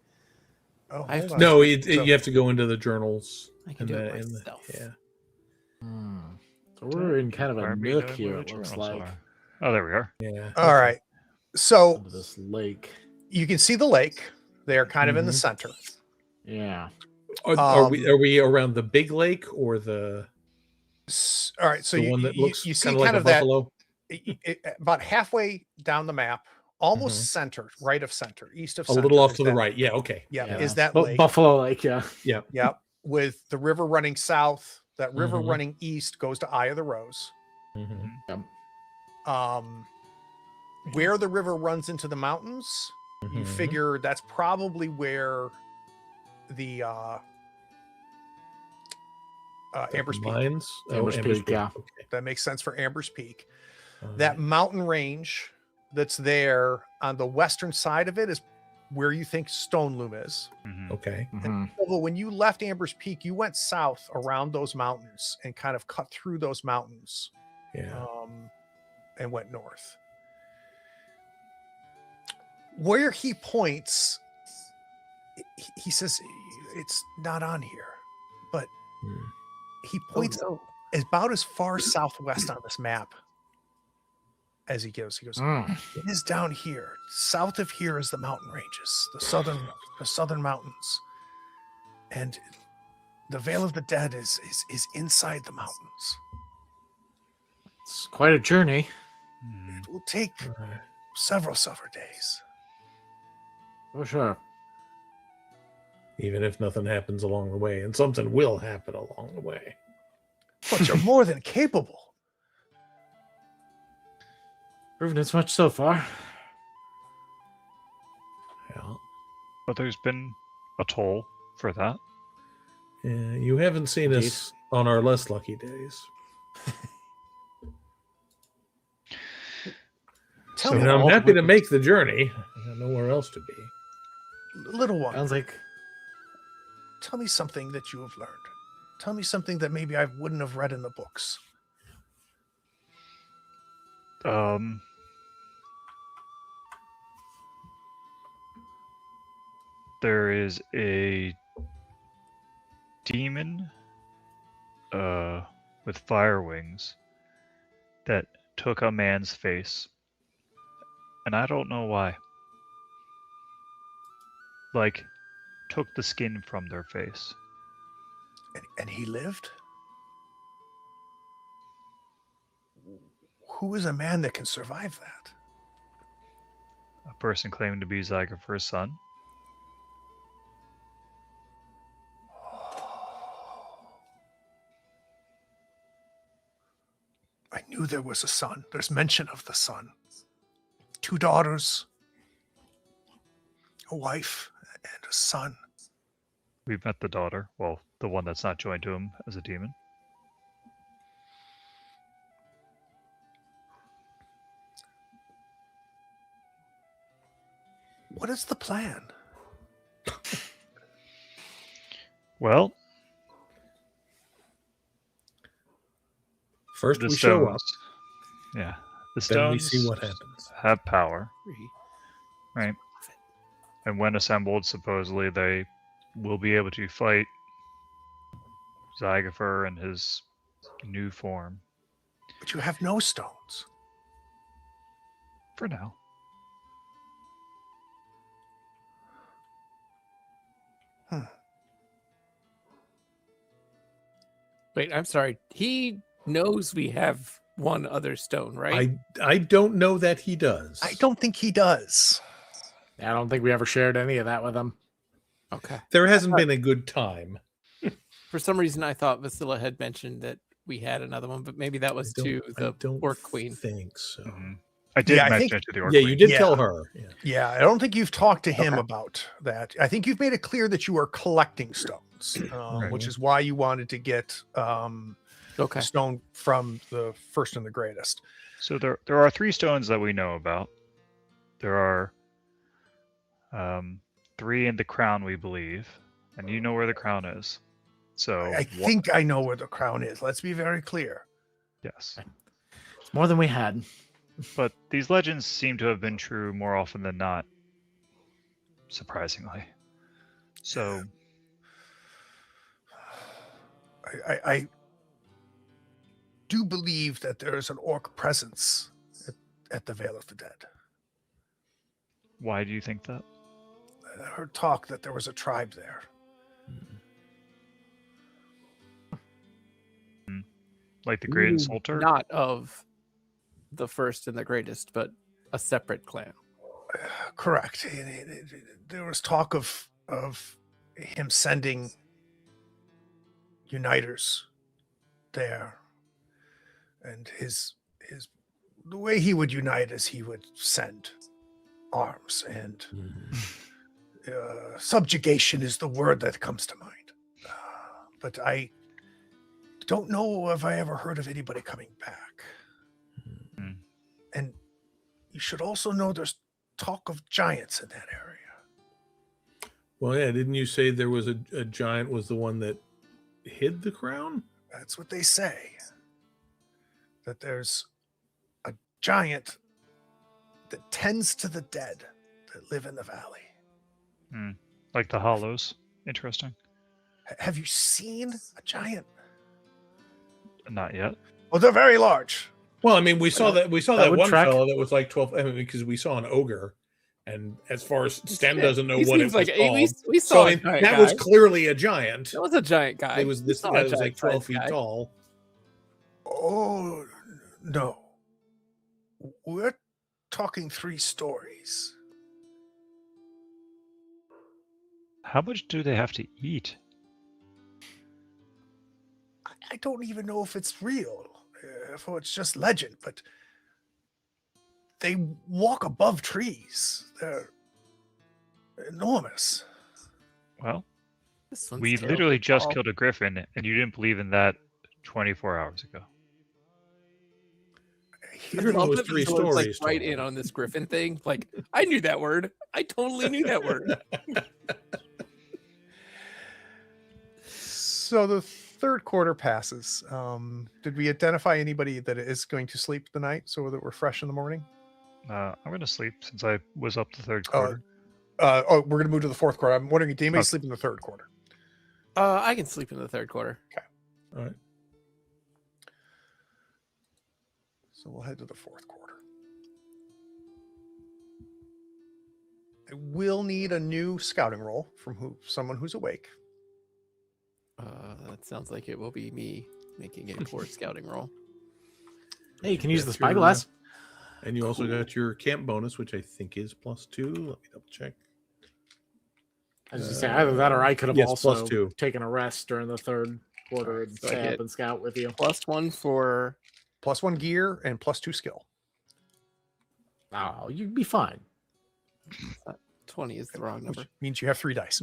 Oh, I have hold to- on. No, So- you have to go into the journals. I can do it and myself. yeah. So we're in kind of a Where we nook know here, where it the looks journals like. are. Oh, there we are. Yeah. All right. So Under this lake. you can see the lake. They're kind of in the Mhm. center. Yeah. Are we around the big lake or the All right. So the you, one that you, looks you see kind of like kind a of that buffalo? about halfway down the map, almost Mhm. center, right of center, east of A center. little off is to the that- right. Yeah. Okay. Yeah, Yeah. is that Bu- lake? Buffalo Lake, yeah. Yeah. Yep. With the river running south, that river Mhm. running east goes to Eye of the Rose. Mhm. Where the river runs into the mountains, you Mhm. figure that's probably where the Amber's Peak. Mines. Amber's Peak, yeah. Okay. That makes sense for Amber's Peak. All That right. mountain range that's there on the western side of it is where you think Stone Loom is. Mhm. Okay. Mhm. Although when you left Amber's Peak, you went south around those mountains and kind of cut through those mountains Yeah. and went north. Where he points, he says it's not on here, but Hmm. he points about as far southwest on this map as he goes. He goes, it is down here. South of here is the mountain ranges, the southern mountains. And the Vale of the Dead is inside the mountains. It's quite a journey. Mhm. It will take All right. several days. For sure. Even if nothing happens along the way, and something will happen along the way. But you're more than capable. Proven as much so far. Yeah. But there's been a toll for that. Yeah. You haven't seen Indeed. us on our less lucky days. Tell So me, And I'm all happy to weapons- make the journey. I got nowhere else to be. little one, Sounds like tell me something that you have learned. Tell me something that maybe I wouldn't have read in the books. There is a demon with fire wings that took a man's face. And I don't know why. Like, took the skin from their face. And he lived? Who is a man that can survive that? A person claiming to be Zyger's son. I knew there was a son. There's mention of the son. 2 daughters, a wife, and a son. We've met the daughter. Well, the one that's not joined to him as a demon. What is the plan? Well, First the we show up, stones. Yeah, the then we stones see what happens. have power, Free. right? And when assembled, supposedly they will be able to fight Zygofer in his new form. But you have no stones. For now. Wait, I'm sorry. He knows we have one other stone, right? I don't know that he does. I don't think he does. I don't think we ever shared any of that with him. Okay. There hasn't been a good time. For some reason, I thought Vasilla had mentioned that we had another one, but maybe that was to the Orc Queen. Think so. Mhm. I did Yeah, I mention think- it to the Orc Yeah, Queen. you did Yeah. tell her. Yeah. Yeah, I don't think you've talked to him Okay. about that. I think you've made it clear that you are collecting stones, which is why you wanted to get Okay. stone from the first and the greatest. So there are 3 stones that we know about. There are 3 in the crown, we believe, and you know where the crown is. So I think I know where the crown is. Let's be very clear. yes, It's more than we had. but these legends seem to have been true more often than not. Surprisingly, so I do believe that there is an orc presence at the Vale of the Dead. why do you think that? I heard talk that there was a tribe there. Like the Great Insulter? Not of the first and the greatest, but a separate clan. Correct. There was talk of him sending uniters there, and the way he would unite is he would send arms, and subjugation is the word that comes to mind. But I don't know if I ever heard of anybody coming back. Hmm. And you should also know there's talk of giants in that area. Well, yeah, didn't you say there was a giant was the one that hid the crown? That's what they say. That there's a giant that tends to the dead that live in the valley. Like the Hollows? Interesting. Have you seen a giant? Not yet. Well, they're very large. Well, I mean, we saw that would one track. fellow that was like 12. I mean, because we saw an ogre, and as far as Stem doesn't know He what it seems was like called, we so saw I a mean, giant that guy. was clearly a giant. That was a giant guy. It was We this saw guy a was like giant 12 feet guy. tall. Oh, no. We're talking 3 stories. How much do they have to eat? I don't even know if it's real, if it's just legend, but they walk above trees. They're enormous. Well, This one's we terribly literally just tall. killed a griffin, and you didn't believe in that 24 hours ago. He I Griffin love was that 3 Vasilla's, like, stories right tall. in on this griffin thing. Like, I knew that word. I totally knew that word. So the third quarter passes. Did we identify anybody that is going to sleep the night so that we're fresh in the morning? I'm going to sleep since I was up the third quarter. We're going to move to the fourth quarter. I'm wondering, did anybody Okay. sleep in the third quarter? I can sleep in the third quarter. All right. So we'll head to the fourth quarter. I will need a new scouting roll from someone who's awake. That sounds like it will be me making a poor scouting roll. Hey, you can use the That's your, spyglass. And you also got your camp bonus, which I think is +2. Let me double check. I was just saying, either that or I could have yes, also +2. taken a rest during the third quarter and So I stay up get- and scout with you. +1 for +1 gear and +2 skill. Oh, you'd be fine. 20 is the wrong Which number. means you have 3 dice.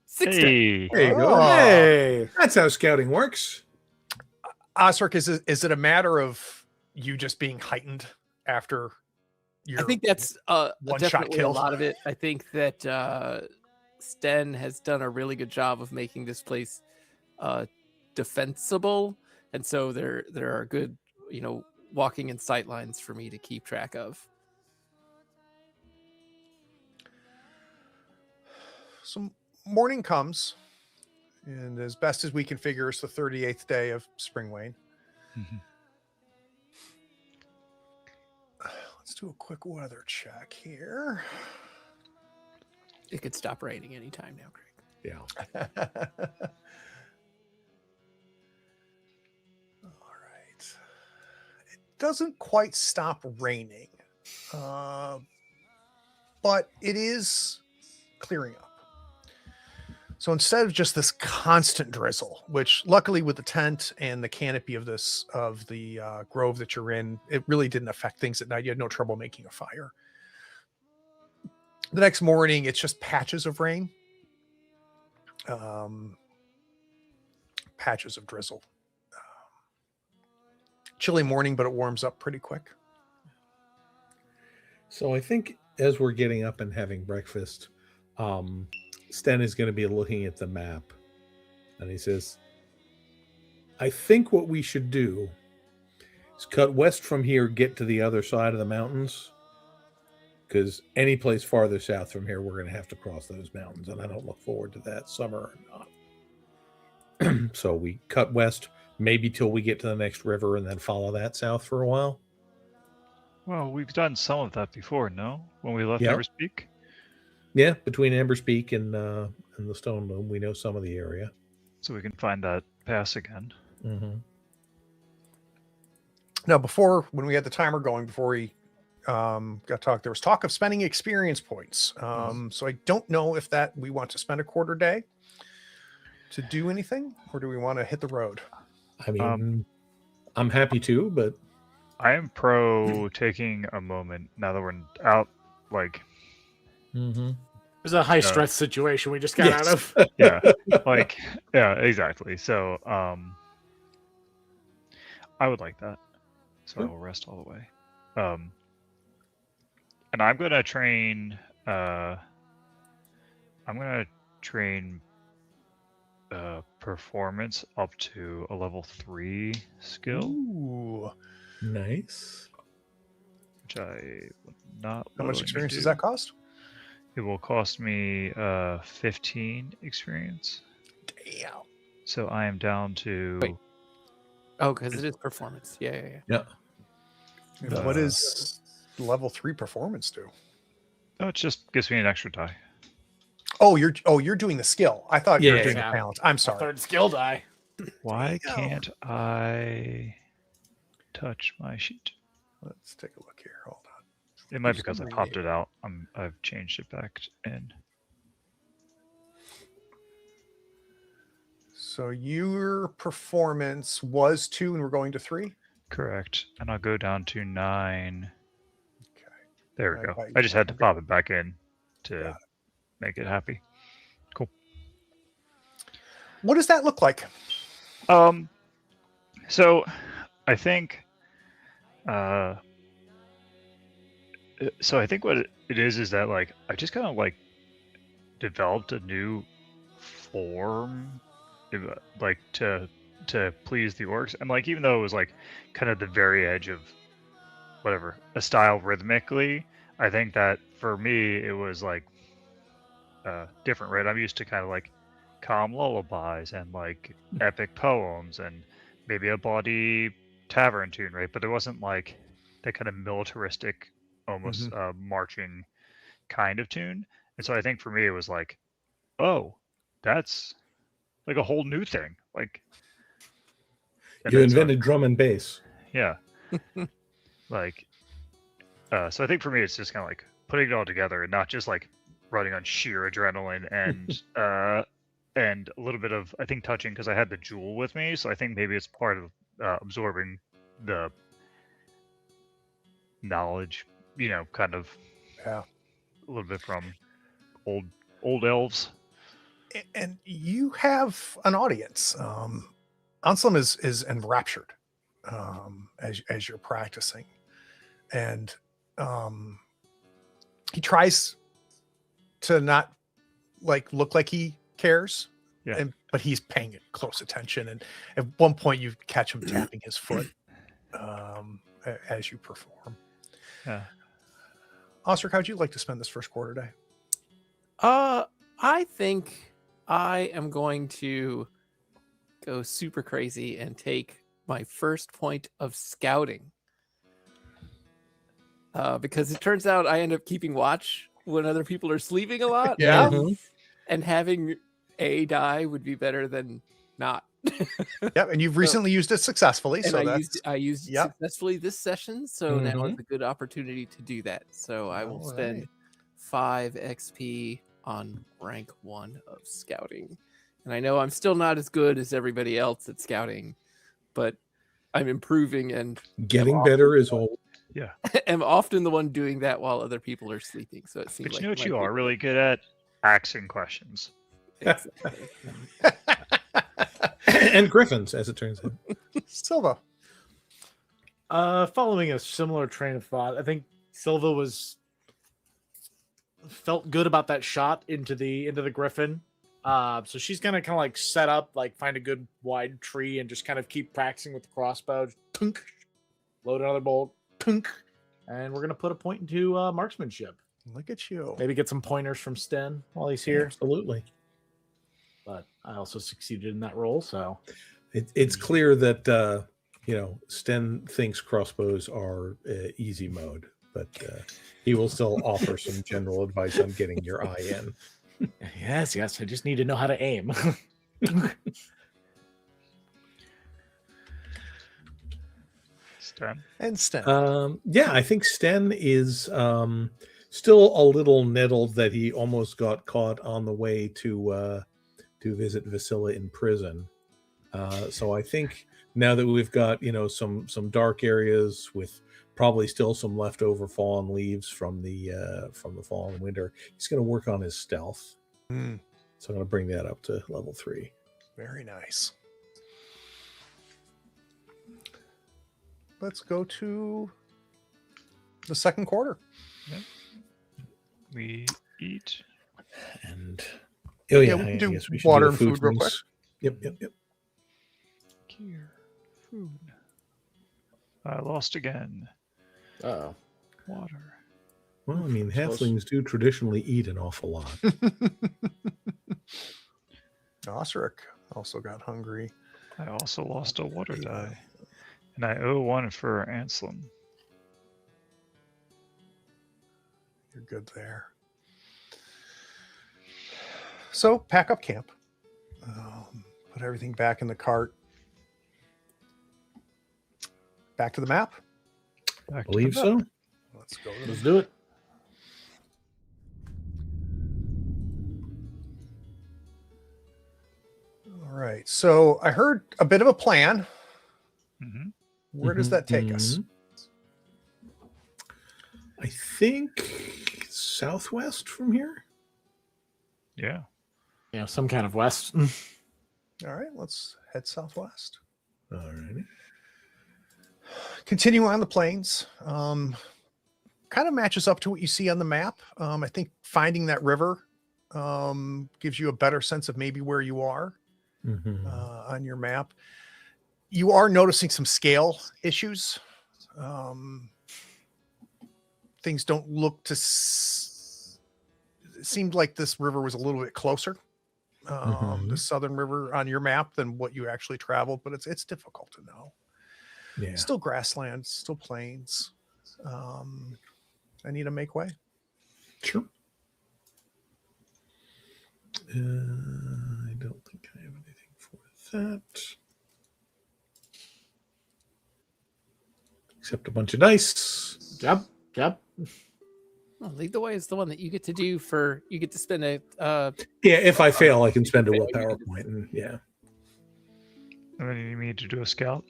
16. Hey, There you go. Oh. Hey. That's how scouting works. Osric, is it a matter of you just being heightened after your I think that's one-shot definitely a kill. lot of it. I think that Sten has done a really good job of making this place defensible, and so there are good, walking in sight lines for me to keep track of. So morning comes, and as best as we can figure, it's the 38th day of Springwain. Mhm. Let's do a quick weather check here. It could stop raining anytime now, Craig. Yeah. All right. It doesn't quite stop raining, but it is clearing up. So instead of just this constant drizzle, which luckily with the tent and the canopy of the grove that you're in, it really didn't affect things at night. You had no trouble making a fire. The next morning, it's just patches of rain, patches of drizzle. Chilly morning, but it warms up pretty quick. So I think as we're getting up and having breakfast, Sten is going to be looking at the map, and he says, I think what we should do is cut west from here, get to the other side of the mountains, because any place farther south from here, we're going to have to cross those mountains, and I don't look forward to that, summer or not. So we cut west, maybe till we get to the next river, and then follow that south for a while. Well, we've done some of that before, no? When we left Yep. Everspeak? Yeah, between Embers Peak and the Stone Loom, we know some of the area. So we can find that pass again. Mm-hmm. Now, when we had the timer going, before we got talk, there was talk of spending experience points. So I don't know if we want to spend a quarter day to do anything, or do we want to hit the road? I mean, I'm happy to, but I am pro taking a moment now that we're out, like, mm-hmm. It was a high stress situation we just got out of. yeah, like, yeah, exactly. So, I would like that. So I will rest all the way. And I'm gonna train. Performance up to a level 3 skill. Ooh, Nice. Which I would not. how much willingly experience do. does that cost? It will cost me 15 experience. Damn. So I am down to. Wait. Oh, because it is performance. Yeah. Yeah. And what does level 3 performance do? Oh, it just gives me an extra die. Oh, you're doing the skill. I thought you were Yeah, doing yeah. the talent. I'm A sorry. third skill die. Why go. can't I touch my sheet? Let's take a look here. Hold on. It might be For because I some popped it out. I've changed it back in. So your performance was 2 and we're going to 3? Correct. And I'll go down to 9. Okay. There we I go. got you. I just had to Okay. pop it back in to Got make it happy. What does that look like? So I think what it is that, like, I just kind of like developed a new form, like to please the orcs, and like even though it was like kind of the very edge of whatever a style rhythmically, I think that for me it was like different, right? I'm used to kind of like calm lullabies and like epic poems and maybe a bawdy tavern tune, right? But there wasn't like that kind of militaristic, almost marching kind of tune. And so I think for me it was like, oh, that's like a whole new thing. Like, and You then so- invented drum and bass. yeah. Like, so I think for me it's just kind of like putting it all together and not just like running on sheer adrenaline and a little bit of, I think, touching, because I had the jewel with me. So I think maybe it's part of absorbing the knowledge, kind of Yeah. a little bit from old elves. And you have an audience. Anselm is enraptured as you're practicing. And he tries to not like look like he cares, Yeah. but he's paying close attention. And at one point, you catch him tapping his foot as you perform. Yeah. Ostrich, how'd you like to spend this first quarter day? I think I am going to go super crazy and take my first point of scouting. Because it turns out I end up keeping watch when other people are sleeping a lot. Yeah. And having a die would be better than not. Yep, and you've recently used it successfully. And So I used it yep. successfully this session, so now is a good opportunity to do that. So I will spend 5 XP on rank 1 of scouting. And I know I'm still not as good as everybody else at scouting, but I'm improving and Getting better is all. Yeah. am often the one doing that while other people are sleeping. So it seems But like you know what my you are big- really good at? Asking questions. Exactly. And griffins, as it turns out. Silva. Following a similar train of thought, I think Silva felt good about that shot into the griffin. So she's gonna kind of like set up, like find a good wide tree, and just kind of keep practicing with the crossbow. Tunk, load another bolt. Tunk, and we're gonna put a point into marksmanship. Look at you. Maybe get some pointers from Sten while he's here. Absolutely. But I also succeeded in that role, so It's clear that Sten thinks crossbows are easy mode, but he will still offer some general advice on getting your eye in. yes, I just need to know how to aim. Sten. And Sten. I think Sten is still a little nettled that he almost got caught on the way to visit Vasila in prison. So I think now that we've got some dark areas with probably still some leftover fallen leaves from the fall and winter, he's going to work on his stealth. So I'm going to bring that up to level 3. Very nice. Let's go to the second quarter. We eat. And we can do we should water the and food real quick. Yep. Gear. Food. I lost again. Oh, Water. Well, I mean, halflings do traditionally eat an awful lot. Osric also got hungry. I also lost a water die. And I owe 1 for Anselm. You're good there. So pack up camp. Put everything back in the cart. Back to the map. I believe so. Let's go. let's do it. All right. So I heard a bit of a plan. Mm-hmm. Where does that take us? I think southwest from here. Yeah. Yeah, some kind of west. All right. Let's head southwest. All right. Continue on the plains. Kind of matches up to what you see on the map. I think finding that river gives you a better sense of maybe where you are on your map. You are noticing some scale issues. Things don't look to. It seemed like this river was a little bit closer, the southern river on your map, than what you actually traveled. But it's difficult to know. Yeah. Still grasslands, still plains. I need to make way. Sure. I don't think I have anything for that. Except a bunch of dice. Yep. Well, lead the way is the one that you get to do for. You get to spend a. Yeah, if I fail, I can spend a willpower point. And yeah. And then you need to do a scout.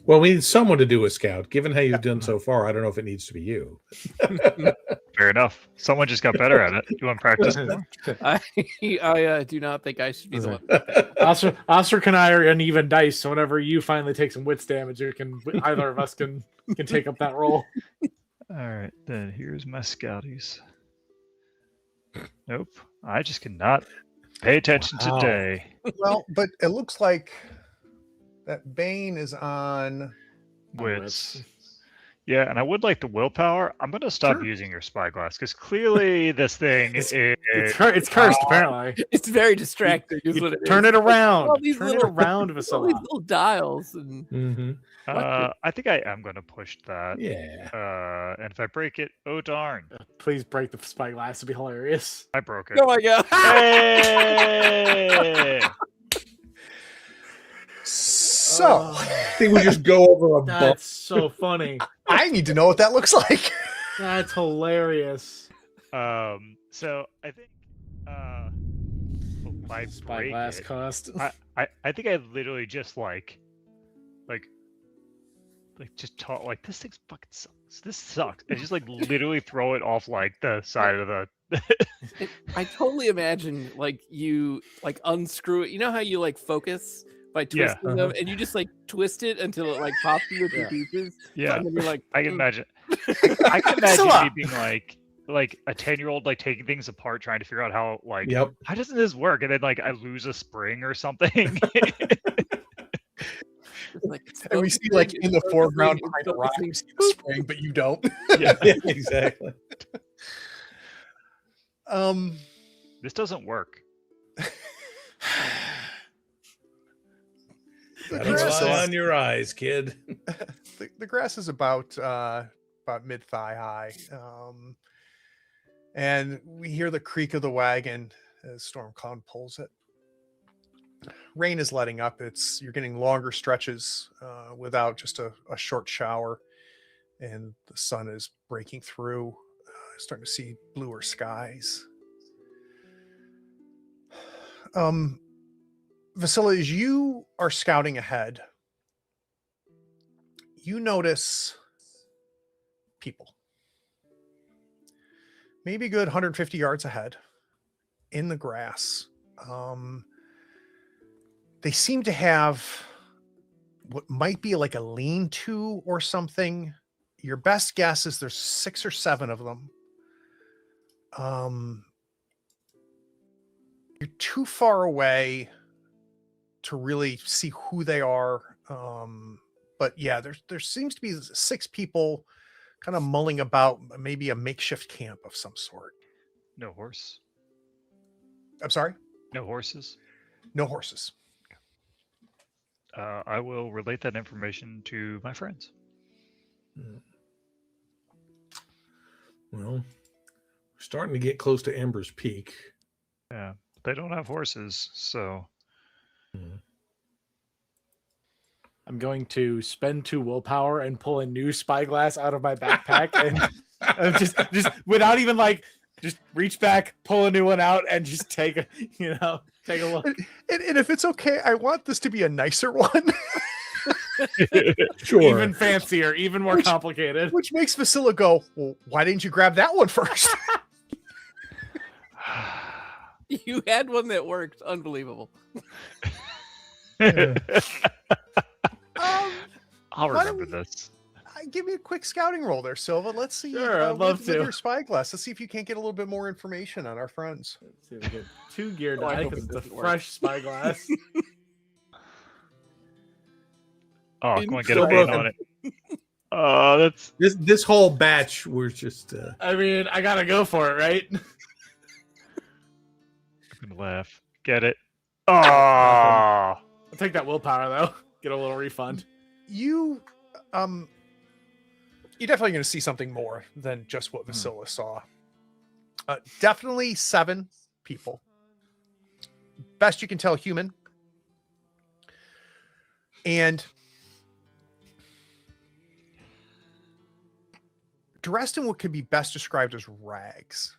Well, we need someone to do a scout. Given how you've done so far, I don't know if it needs to be you. Fair enough. Someone just got better at it. You want to practice more? I do not think I should be the one. Oscar and I are uneven dice, so whenever you finally take some wits damage, either of us can take up that role. All right, then here's my scouties. Nope, I just cannot pay attention Wow. today. Well, but it looks like that Bane is on. Wits. Yeah, and I would like the willpower. I'm gonna stop Sure. using your spyglass because clearly this thing is. It's cursed, apparently. It's very distracting. Is You what it turn is. it around. All these Turn little, it around, all these Vasilla. little dials and Mm-hmm. I think I am gonna push that. Yeah. And if I break it, oh darn, Please break the spyglass. It'd be hilarious. I broke it. oh my god! Hey! So I think we just go over a bump. That's so funny. I need to know what that looks like. That's hilarious. So I think by break Spyglass it, cost. I think I literally just like just talk like this thing fucking sucks. This sucks. And just like literally throw it off like the side of the I totally imagine like you like unscrew it. You know how you like focus by Yeah, twisting them, and you just like twist it until it like pops into two Yeah. pieces. Yeah. And then you're like, I can "Mm." imagine I can imagine Priscilla! me being like a 10-year-old like taking things apart trying to figure out how like Yep. how doesn't this work? And then like I lose a spring or something. It's like, it's And we see focusing, like in the it's foreground focusing, behind it's a rock, focusing. we see the spring, but you don't. Yeah. Yeah, exactly. This doesn't work. The Gotta grass rely is- on your eyes, kid. the grass is about mid thigh high, and we hear the creak of the wagon as Stormcloud pulls it. Rain is letting up. You're getting longer stretches without just a short shower, and the sun is breaking through. Starting to see bluer skies. Vasilla, as you are scouting ahead, you notice people. Maybe a good 150 yards ahead in the grass. They seem to have what might be like a lean-to or something. Your best guess is there's 6 or 7 of them. You're too far away to really see who they are. But yeah, there seems to be 6 people kind of mulling about maybe a makeshift camp of some sort. No horse. I'm sorry? No horses. No horses. I will relate that information to my friends. Well, we're starting to get close to Ember's Peak. Yeah, they don't have horses, so I'm going to spend 2 willpower and pull a new spyglass out of my backpack and just without even like just reach back, pull a new one out, and just take a look. And if it's okay, I want this to be a nicer one, Sure. Even fancier, even more complicated. which makes Vasilla go, well, why didn't you grab that one first? You had one that worked. Unbelievable. I'll why don't remember this. Give me a quick scouting roll there, Silva. Let's see. Sure, I'd love with to. your spyglass. Let's see if you can't get a little bit more information on our friends. Let's see if we get 2 gear Oh, I die hope because it it's a doesn't work. fresh spyglass. Oh, come on, get a Silver. paint on it. Oh, that's This whole batch was just I mean, I gotta go for it, right? I'm gonna laugh. Get it? Oh, I'll take that willpower though. Get a little refund. You're definitely going to see something more than just what Vasilla saw. Definitely 7 people. Best you can tell, human. And dressed in what could be best described as rags.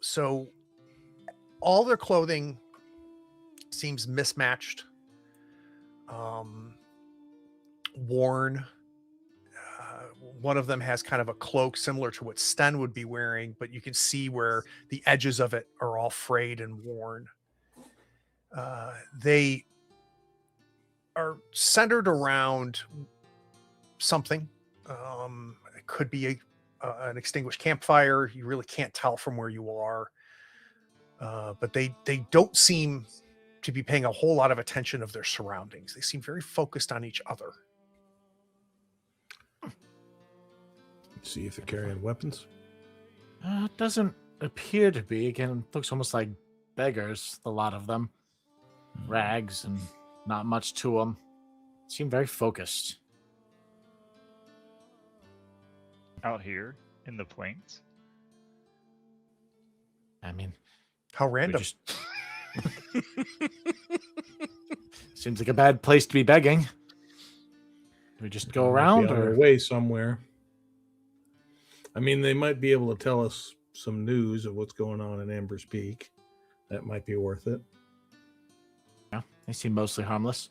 So all their clothing seems mismatched, worn. One of them has kind of a cloak similar to what Sten would be wearing, but you can see where the edges of it are all frayed and worn. They are centered around something. It could be an extinguished campfire. You really can't tell from where you are. But they don't seem to be paying a whole lot of attention of their surroundings. They seem very focused on each other. See if they're carrying weapons. It doesn't appear to be. Again, it looks almost like beggars, a lot of them. Rags and not much to them. Seem very focused. Out here in the plains. I mean, How we random. just... Seems like a bad place to be begging. Do we just go They might be around on their or... way somewhere? I mean, they might be able to tell us some news of what's going on in Amber's Peak. That might be worth it. Yeah, they seem mostly harmless.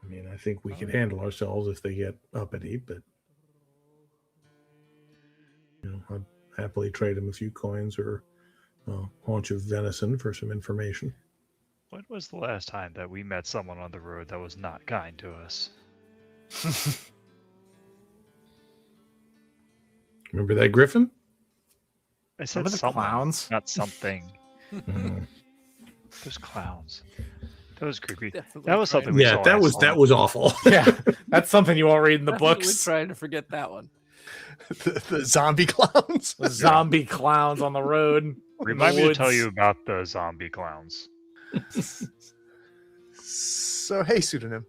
I mean, I think we can handle ourselves if they get uppity, but I'd happily trade them a few coins or a haunch of venison for some information. When was the last time that we met someone on the road that was not kind to us? Remember that griffin? I said Remember the someone, clowns? not something. Mhm. Those clowns. That was creepy. Definitely That was trying something to- we Yeah, saw that last was time. awful. Yeah, that's something you won't read in the Definitely books. trying to forget that one. The zombie clowns. The zombie clowns on the road. in the Remind me to tell woods. you about the zombie clowns. So hey, pseudonym.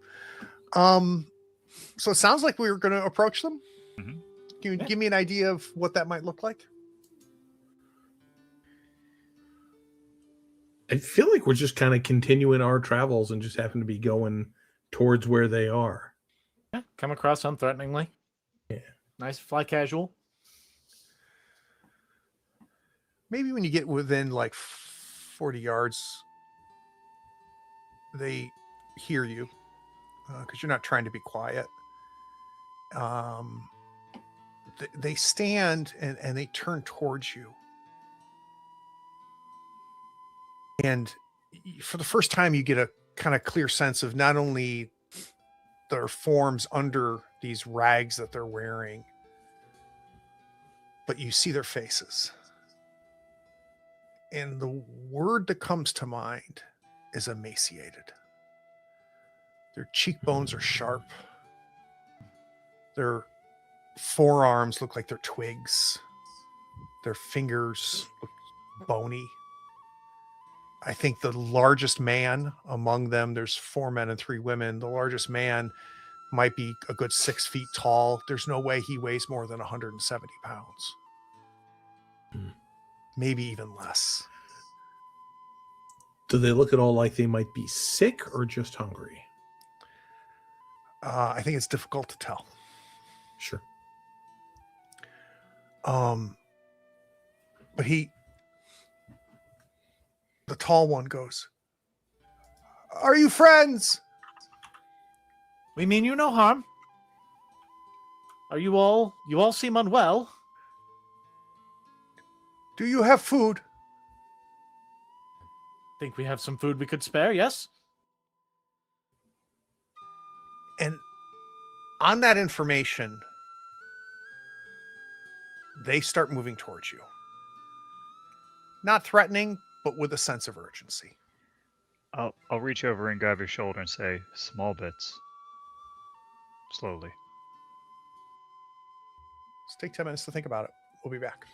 So it sounds like we were going to approach them. Mhm. Can you give me an idea of what that might look like? I feel like we're just kind of continuing our travels and just happen to be going towards where they are. Yeah, come across unthreateningly. Yeah. Nice, fly casual. Maybe when you get within like 40 yards, they hear you because you're not trying to be quiet. They stand and they turn towards you. And for the first time, you get a kind of clear sense of not only their forms under these rags that they're wearing, but you see their faces. And the word that comes to mind is emaciated. Their cheekbones are sharp. Their forearms look like they're twigs. Their fingers look bony. I think the largest man among them, there's 4 men and 3 women. The largest man might be a good 6 feet tall. There's no way he weighs more than 170 pounds. Maybe even less. Do they look at all like they might be sick or just hungry? I think it's difficult to tell. Sure. But the tall one goes, "Are you friends? We mean you no harm. Are you all seem unwell. Do you have food?" Think we have some food we could spare, yes? And on that information, they start moving towards you. Not threatening, but with a sense of urgency. I'll reach over and grab your shoulder and say, small bits. Slowly. Just take 10 minutes to think about it. We'll be back.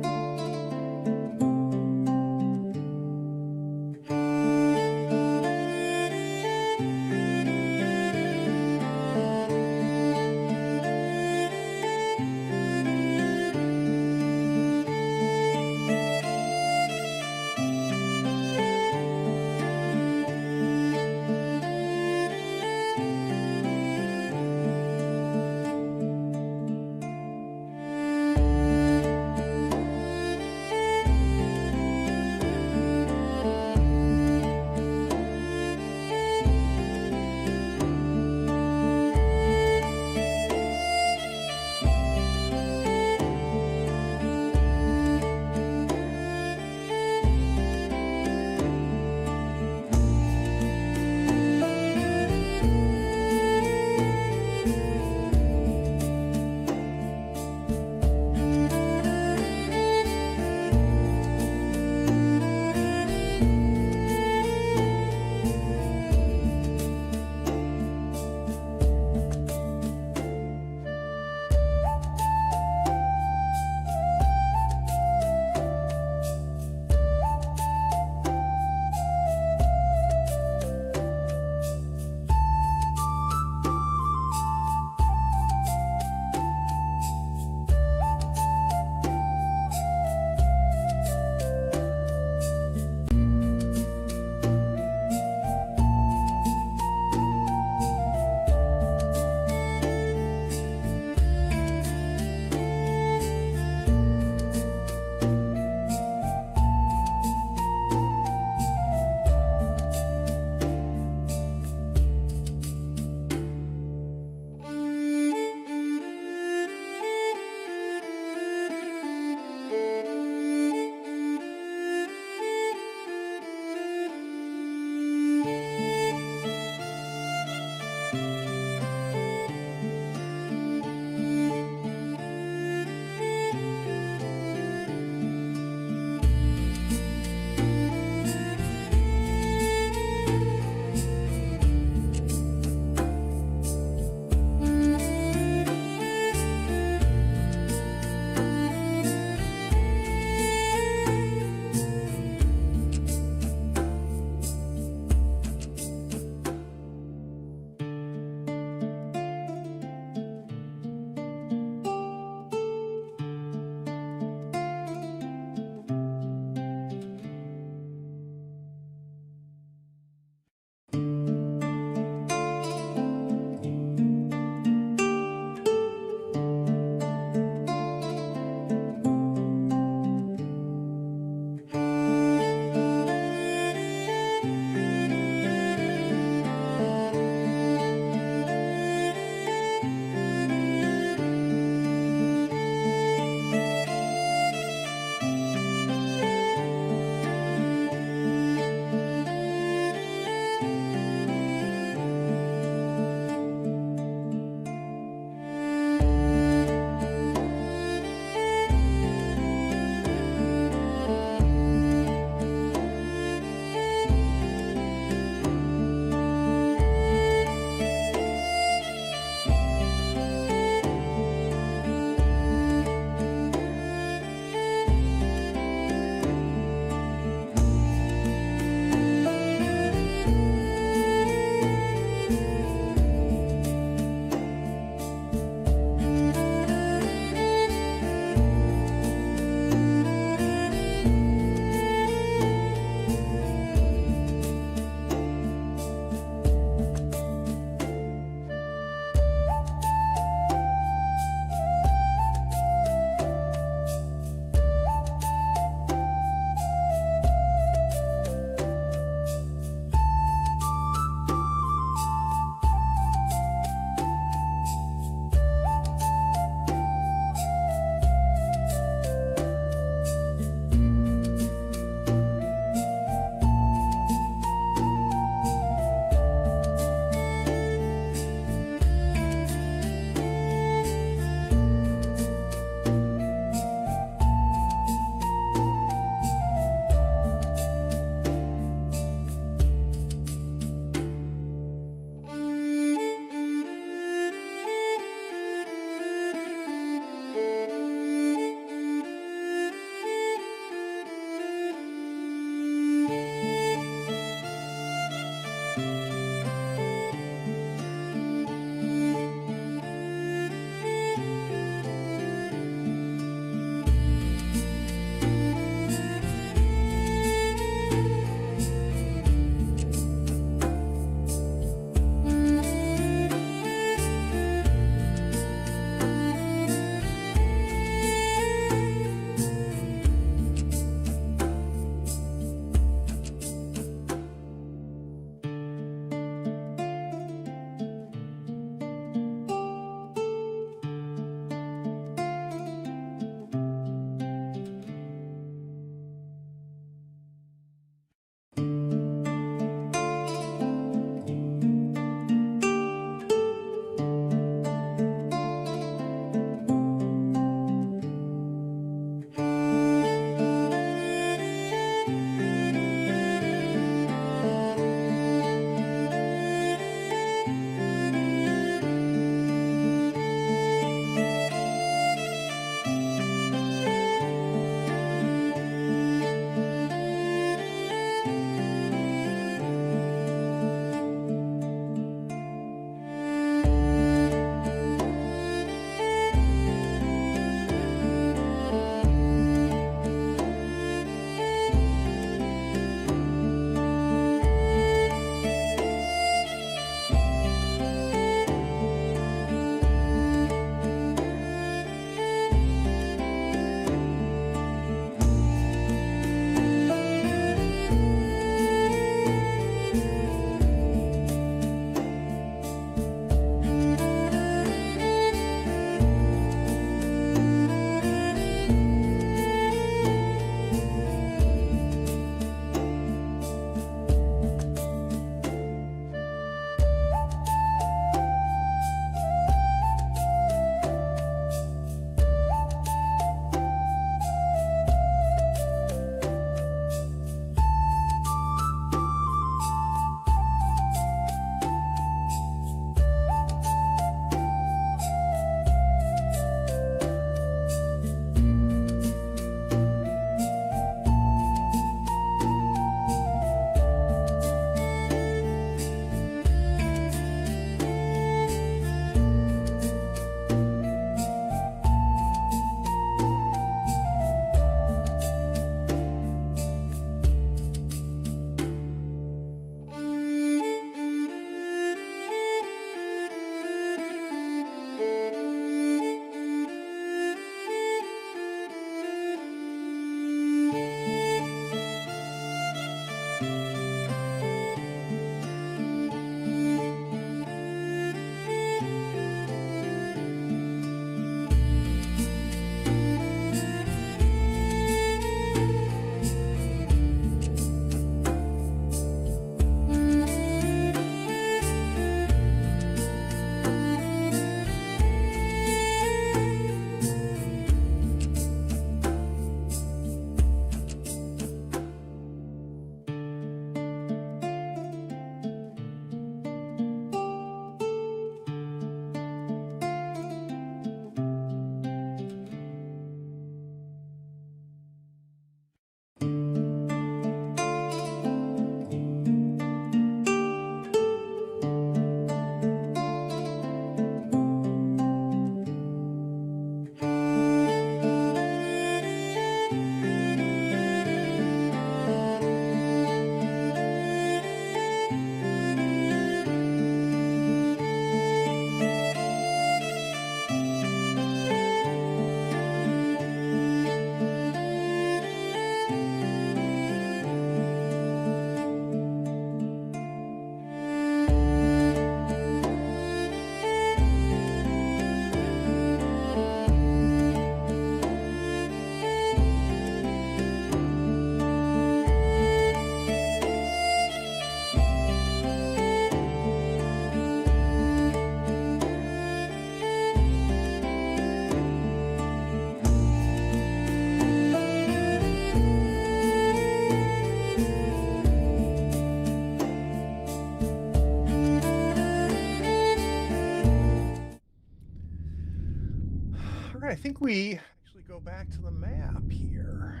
right, I think we actually go back to the map here.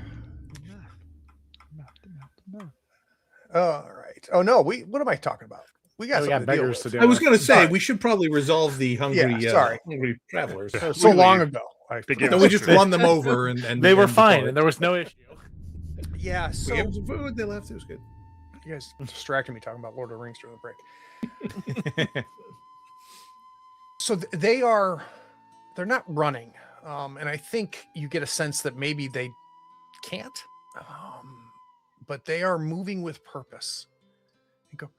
All right. Oh no, what am I talking about? We got We something got to deal beggars with. to deal I was with. going to say Sorry. we should probably resolve the hungry, sorry. hungry travelers. That was so We long leave. ago. They gave No, us we some just food. run them over and They were end the fine, cards. and there was no issue. Yeah. So We gave them some food. They left. It was good. you guys distracted me talking about Lord of the Rings during the break. So they're not running, and I think you get a sense that maybe they can't, but they are moving with purpose. You go,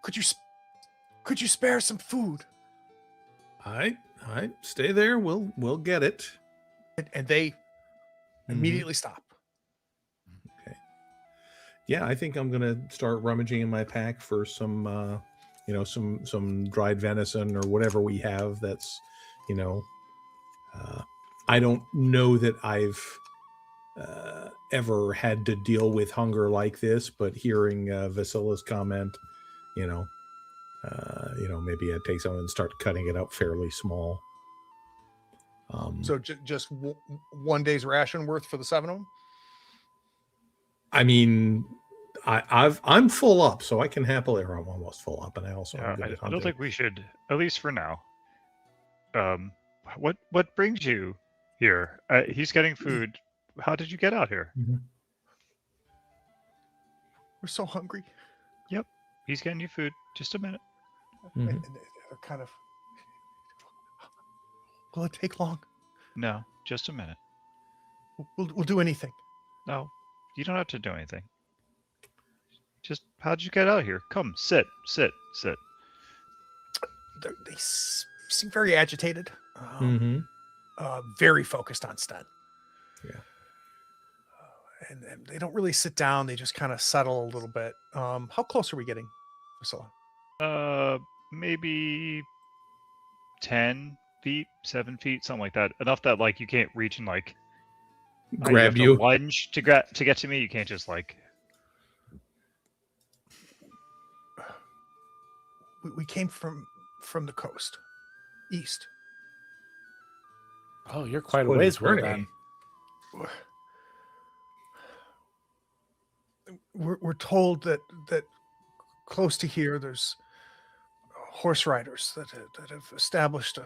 could you spare some food? All right. Stay there. We'll get it. And they Mhm. immediately stop. Okay. Yeah, I think I'm gonna start rummaging in my pack for some, some dried venison or whatever we have. That's, I don't know that I've ever had to deal with hunger like this, but hearing Vasila's comment, maybe I'd take some and start cutting it up fairly small. So just one day's ration worth for the 7 of them. I mean, I'm full up, so I can happily, or I'm almost full up, and I also am good at I don't hunting. think we should, at least for now. What brings you here? He's getting food. How did you get out here? We're so hungry. He's getting you food. Just a minute. Mhm. And they're kind of. Will it take long? No, just a minute. We'll do anything. No, you don't have to do anything. Just how'd you get out here? Come, sit. They seem very agitated. Mhm. Very focused on Sten. Yeah. And they don't really sit down. They just kind of settle a little bit. How close are we getting, Priscilla? Maybe 10 feet, 7 feet, something like that. Enough that like you can't reach and like Grab have you. to lunge to get to me. You can't just like. We came from the coast, east. Oh, you're quite a Quite a ways away journey. then. We're told that close to here there's horse riders that have established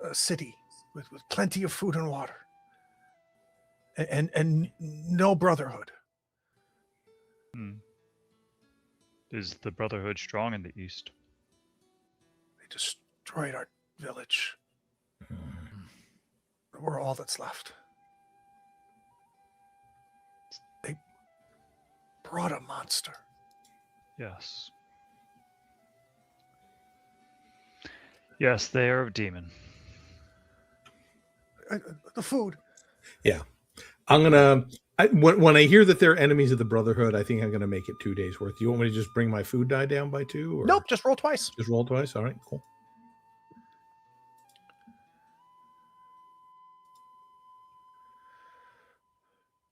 a city with plenty of food and water, and no brotherhood. Is the Brotherhood strong in the east? They destroyed our village. We're all that's left. They brought a monster. Yes. Yes, they are a demon. The food. Yeah. I'm gonna. When I hear that they're enemies of the Brotherhood, I think I'm gonna make it 2 days worth. You want me to just bring my food die down by 2? Or Nope, just roll twice. Just roll twice. All right, cool.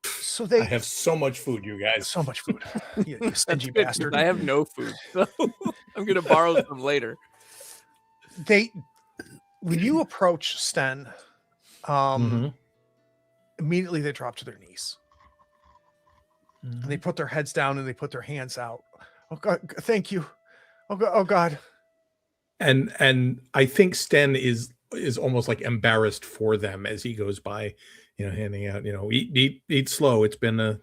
So they I have so much food, you guys. so much food. You That's stingy good, 'cause bastard. I have no food, so I'm gonna borrow some later. When you approach Sten, Mhm. immediately they drop to their knees and they put their heads down and they put their hands out. Oh God, thank you. Oh God. And I think Sten is almost like embarrassed for them as he goes by, handing out, eat slow. It's been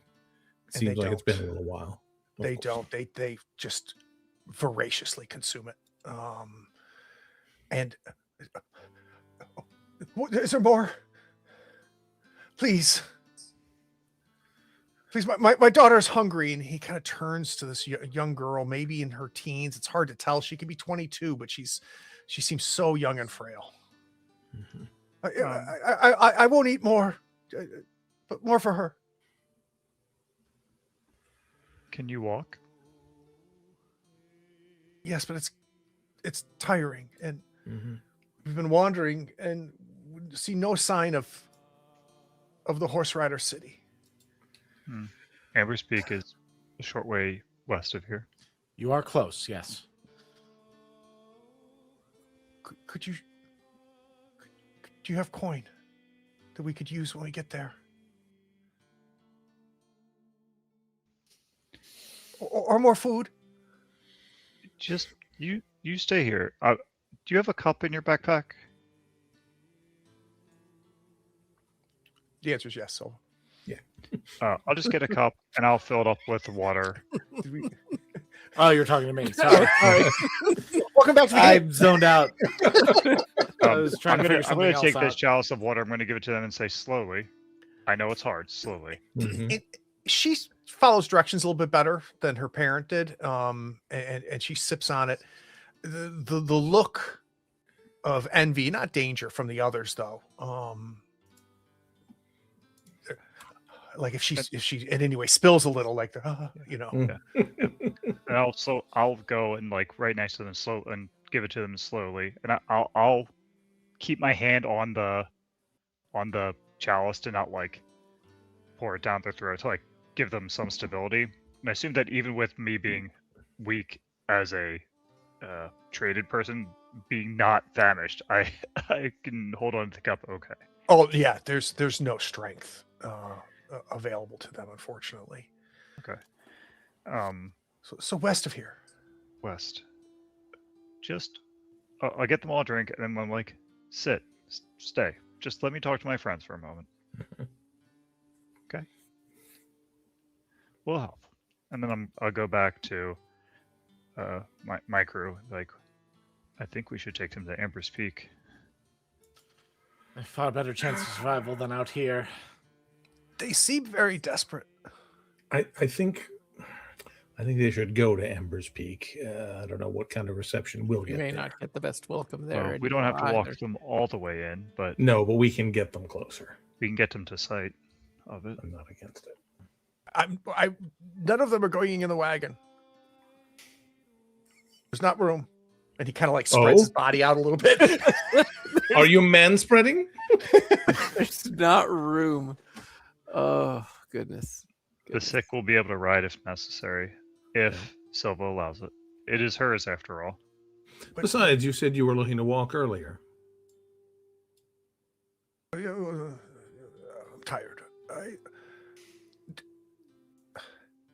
seems like it's been a little while. They don't. They just voraciously consume it. And is there more? Please, my daughter's hungry. And he kind of turns to this young girl, maybe in her teens. It's hard to tell. She could be 22, but she seems so young and frail. Mhm. I won't eat more, but more for her. Can you walk? Yes, but it's tiring, and Mhm. we've been wandering and see no sign of the horse rider city. Amber's Peak is a short way west of here. You are close, yes. Could you Do you have coin that we could use when we get there? Or more food? Just you stay here. Do you have a cup in your backpack? The answer is yes. So I'll just get a cup and I'll fill it up with water. did we... Oh, you're talking to me. Sorry. Welcome back to the game. I'm zoned out. I was trying to figure I'm something gonna else take this out. chalice of water. I'm gonna give it to them and say slowly. I know it's hard. Slowly. She follows directions a little bit better than her parent did, and she sips on it. The look of envy, not danger, from the others though. Like if she in any way spills a little, like you know. And I'll go and like right next to them slow and give it to them slowly, and I'll keep my hand on the chalice to not like pour it down their throat, to like give them some stability. And I assume that even with me being weak as a traded person, being not famished, I can hold on to the cup. Okay. Oh yeah, there's no strength available to them, unfortunately. Okay. So west of here. West. Just I'll get them all a drink, and then I'm like, stay. Just let me talk to my friends for a moment. Okay. We'll help. And then I'll go back to my crew. Like, I think we should take them to Amber's Peak. A far better chance of survival than out here. They seem very desperate. I think they should go to Amber's Peak. I don't know what kind of reception we'll We get may there. not get the best welcome there. Well, we don't have to anymore walk either. them all the way in, but No, but we can get them closer. we can get them to sight of it. I'm not against it. None of them are going in the wagon. There's not room. And he kind of like spreads his body out a little bit. Are you man spreading? There's not room. Oh goodness. The sick will be able to ride if necessary, if Silva allows it. It is hers after all. Besides, you said you were looking to walk earlier. I'm tired.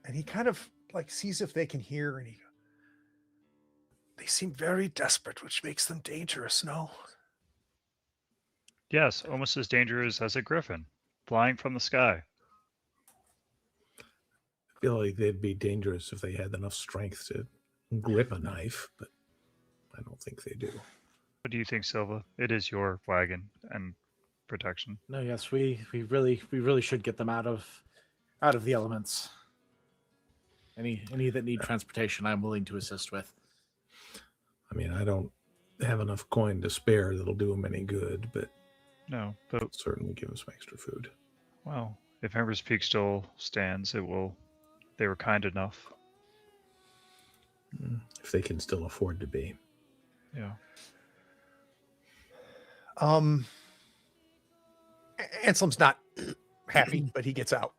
And he kind of like sees if they can hear, and they seem very desperate, which makes them dangerous. No, Yes, almost as dangerous as a griffin flying from the sky. I feel like they'd be dangerous if they had enough strength to grip a knife, but I don't think they do. What do you think, Silva? It is your wagon and protection. No, yes, we really should get them out of the elements. Any that need transportation, I'm willing to assist with. I mean, I don't have enough coin to spare that'll do them any good, but No, but it'll certainly give them some extra food. well, if Ember's Peak still stands, it will. They were kind enough. If they can still afford to be. Yeah. Anselm's not happy, but he gets out.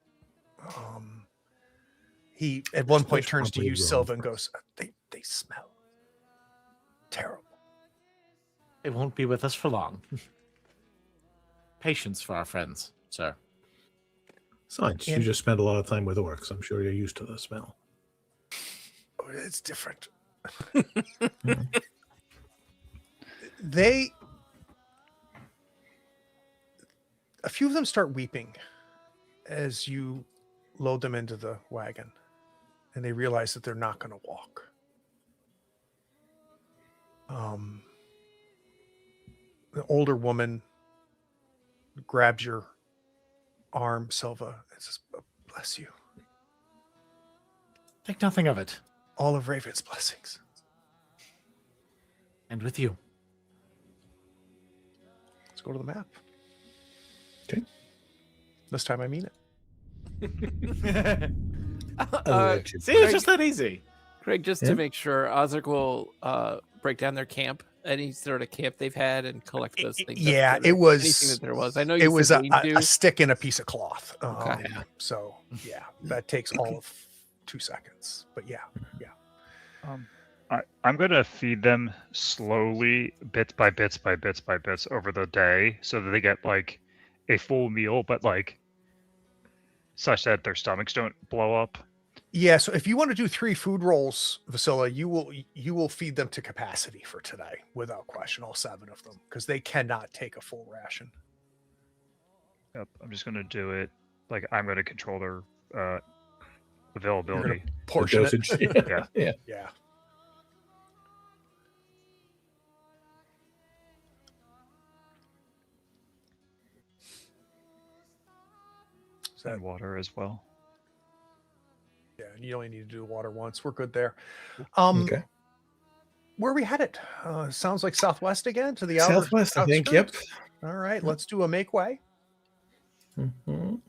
He at one point There's turns to probably you, room Silva, and for- goes, "They smell terrible." It won't be with us for long. Patience for our friends, sir. Besides, you just spend a lot of time with orcs. I'm sure you're used to the smell. Oh, it's different. Mm-hmm. A few of them start weeping as you load them into the wagon, and they realize that they're not going to walk. The older woman grabs your arm, Silva, and says, "Bless you. Think nothing of it. All of Raven's blessings." And with you. Let's go to the map. Okay. This time I mean it. See, it's just that easy. Craig, just Yeah. to make sure, Ozark will break down their camp, any sort of camp they've had, and collect those things. up Yeah, there. it was. Anything that there was. I know you It was said a lean-to. stick and a piece of cloth. Okay. So yeah, that takes all of 2 seconds. But yeah. I'm going to feed them slowly, bits by bits by bits by bits over the day so that they get like a full meal, but like such that their stomachs don't blow up. Yeah, so if you want to do 3 food rolls, Vasilla, you will feed them to capacity for today without question, all 7 of them, because they cannot take a full ration. Yep, I'm just going to do it. Like I'm going to control their You're availability. going to portion it. Dosage. Yeah. Yeah. Yeah. So, And water as well. yeah, and you only need to do water once. We're good there. Okay. Where are we headed? Sounds like southwest again to the outer Southwest, I think. Yep. outskirts? All right, let's do a make way. Mhm.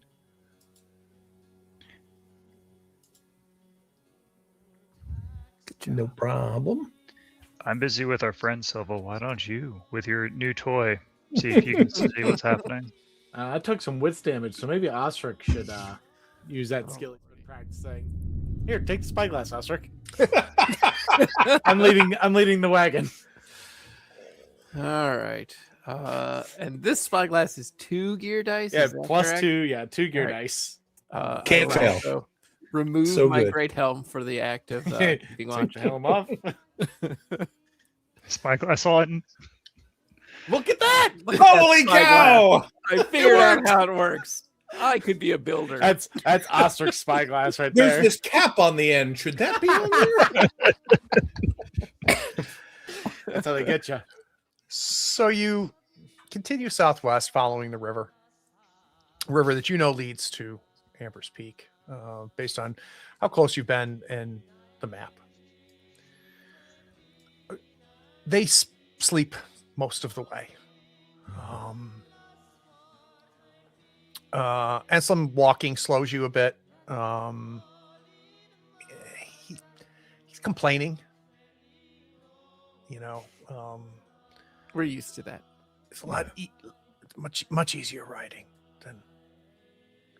No problem. I'm busy with our friend Silva. Why don't you, with your new toy, see if you can see what's happening? I took some wits damage, so maybe Osric should use that skill he's been practicing. Here, take the spyglass, Osric. I'm leading the wagon. All right. And this spyglass is 2 gear dice. Yeah, is that plus correct? 2. Yeah, 2 gear All right. dice. Can't I will fail. also remove So my good. great helm for the act of keeping on. Take the helm off. Spyglass, I saw it. Look at that! Holy Spyglass. cow! I figured out worked. how it works. I could be a builder. That's Ostrich spyglass right There's there. this cap on the end. Should that be on there? That's how they get you. So you continue southwest following the river that you know leads to Amber's Peak, based on how close you've been and the map. They sleep most of the way. And some walking slows you a bit. He's complaining. You know, We're used to that. it's a lot much easier riding than.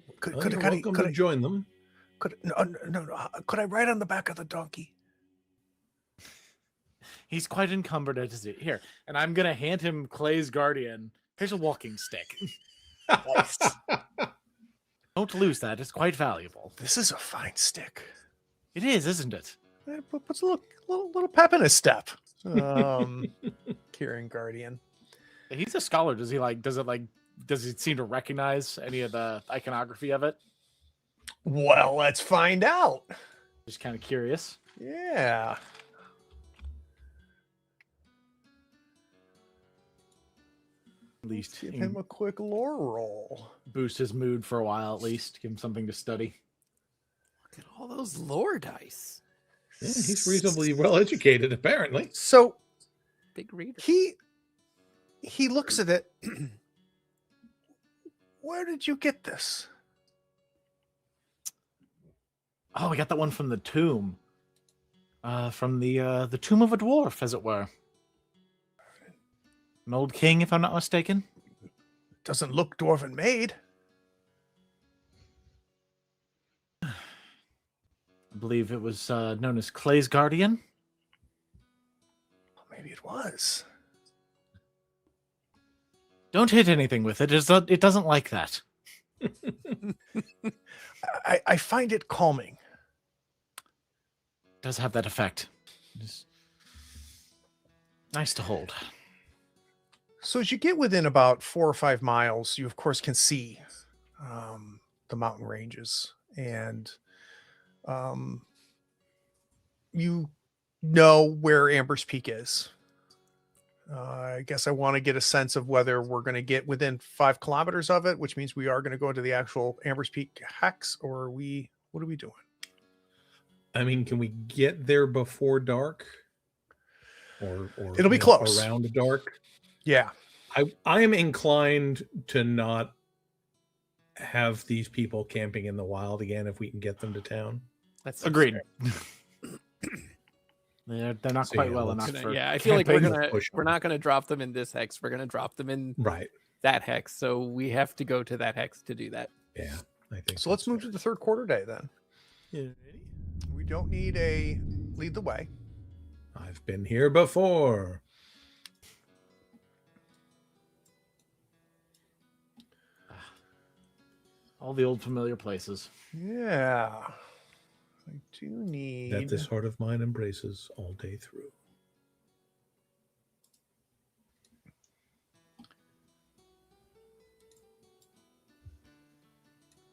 Well, you're welcome to join them. No. Could I ride on the back of the donkey? He's quite encumbered as it here, and I'm gonna hand him Clay's guardian. Here's a walking stick. Nice. Don't lose that; it's quite valuable. This is a fine stick. It is, isn't it? It puts a little pep in his step. Kieran Guardian. He's a scholar. Does he seem to recognize any of the iconography of it? Well, let's find out. Just kind of curious. Yeah. At least Give him a quick lore roll. boost his mood for a while. At least give him something to study. Look at all those lore dice. Yeah, he's reasonably well educated, apparently. So Big reader. he looks at it. Where did you get this? Oh, we got that one from the tomb. From the tomb of a dwarf, as it were. An old king, if I'm not mistaken. Doesn't look dwarven made. I believe it was known as Clay's guardian. Maybe it was. Don't hit anything with it. It doesn't like that. I find it calming. It does have that effect. It's nice to hold. So as you get within about 4 or 5 miles, you of course can see the mountain ranges, and you know where Amber's Peak is. I guess I want to get a sense of whether we're going to get within 5 kilometers of it, which means we are going to go into the actual Amber's Peak hex, or what are we doing? I mean, can we get there before dark? Or It'll be close. Around dark? Yeah. I am inclined to not have these people camping in the wild again if we can get them to town. That's Agreed. They're not So, quite yeah, well let's- enough for. Yeah, I feel like we're camping. not gonna drop them in this hex. We're gonna drop them in Right. that hex. So we have to go to that hex to do that. Yeah, I think So let's that's move fair. to the third quarter day then. We don't need a lead the way. I've been here before. All the old familiar places. Yeah. I do need. That this heart of mine embraces all day through.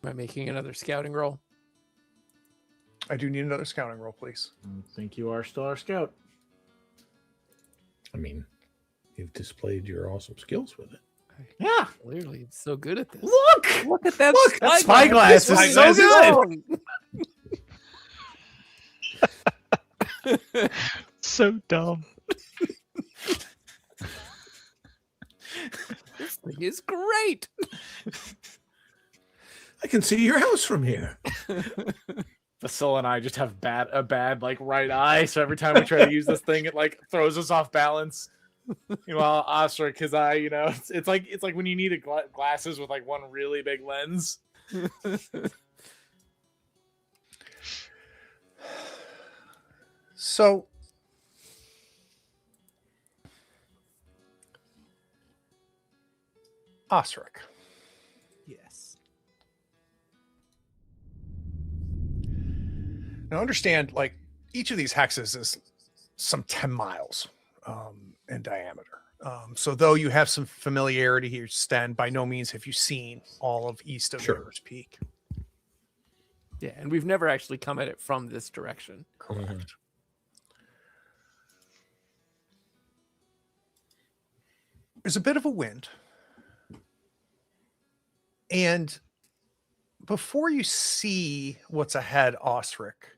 Am I making another scouting roll? I do need another scouting roll, please. I think you are still our scout. I mean, you've displayed your awesome skills with it. Yeah. Clearly, it's so good at this. Look. Look at that Look, that spyglass is so good. So dumb. This thing is great. I can see your house from here. Vasilla and I just have a bad like right eye, so every time we try to use this thing, it like throws us off balance. Meanwhile, Ostrich, his eye, you know, it's like when you need glasses with like one really big lens. So, Osric. Yes. Now, understand, like, each of these hexes is some 10 miles in diameter. So, though you have some familiarity here, Sten, by no means have you seen all of east of Sure. Bear's Peak. Yeah, and we've never actually come at it from this direction. Correct. There's a bit of a wind. And before you see what's ahead, Osric,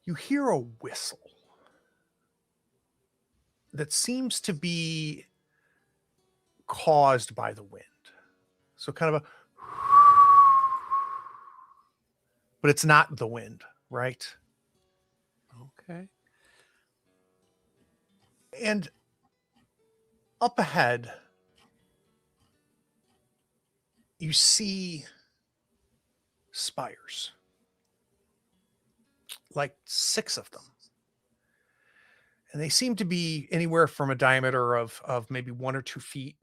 you hear a whistle that seems to be caused by the wind. So kind of a, but it's not the wind, right? Okay. And up ahead, you see spires, like 6 of them. And they seem to be anywhere from a diameter of maybe 1 or 2 feet.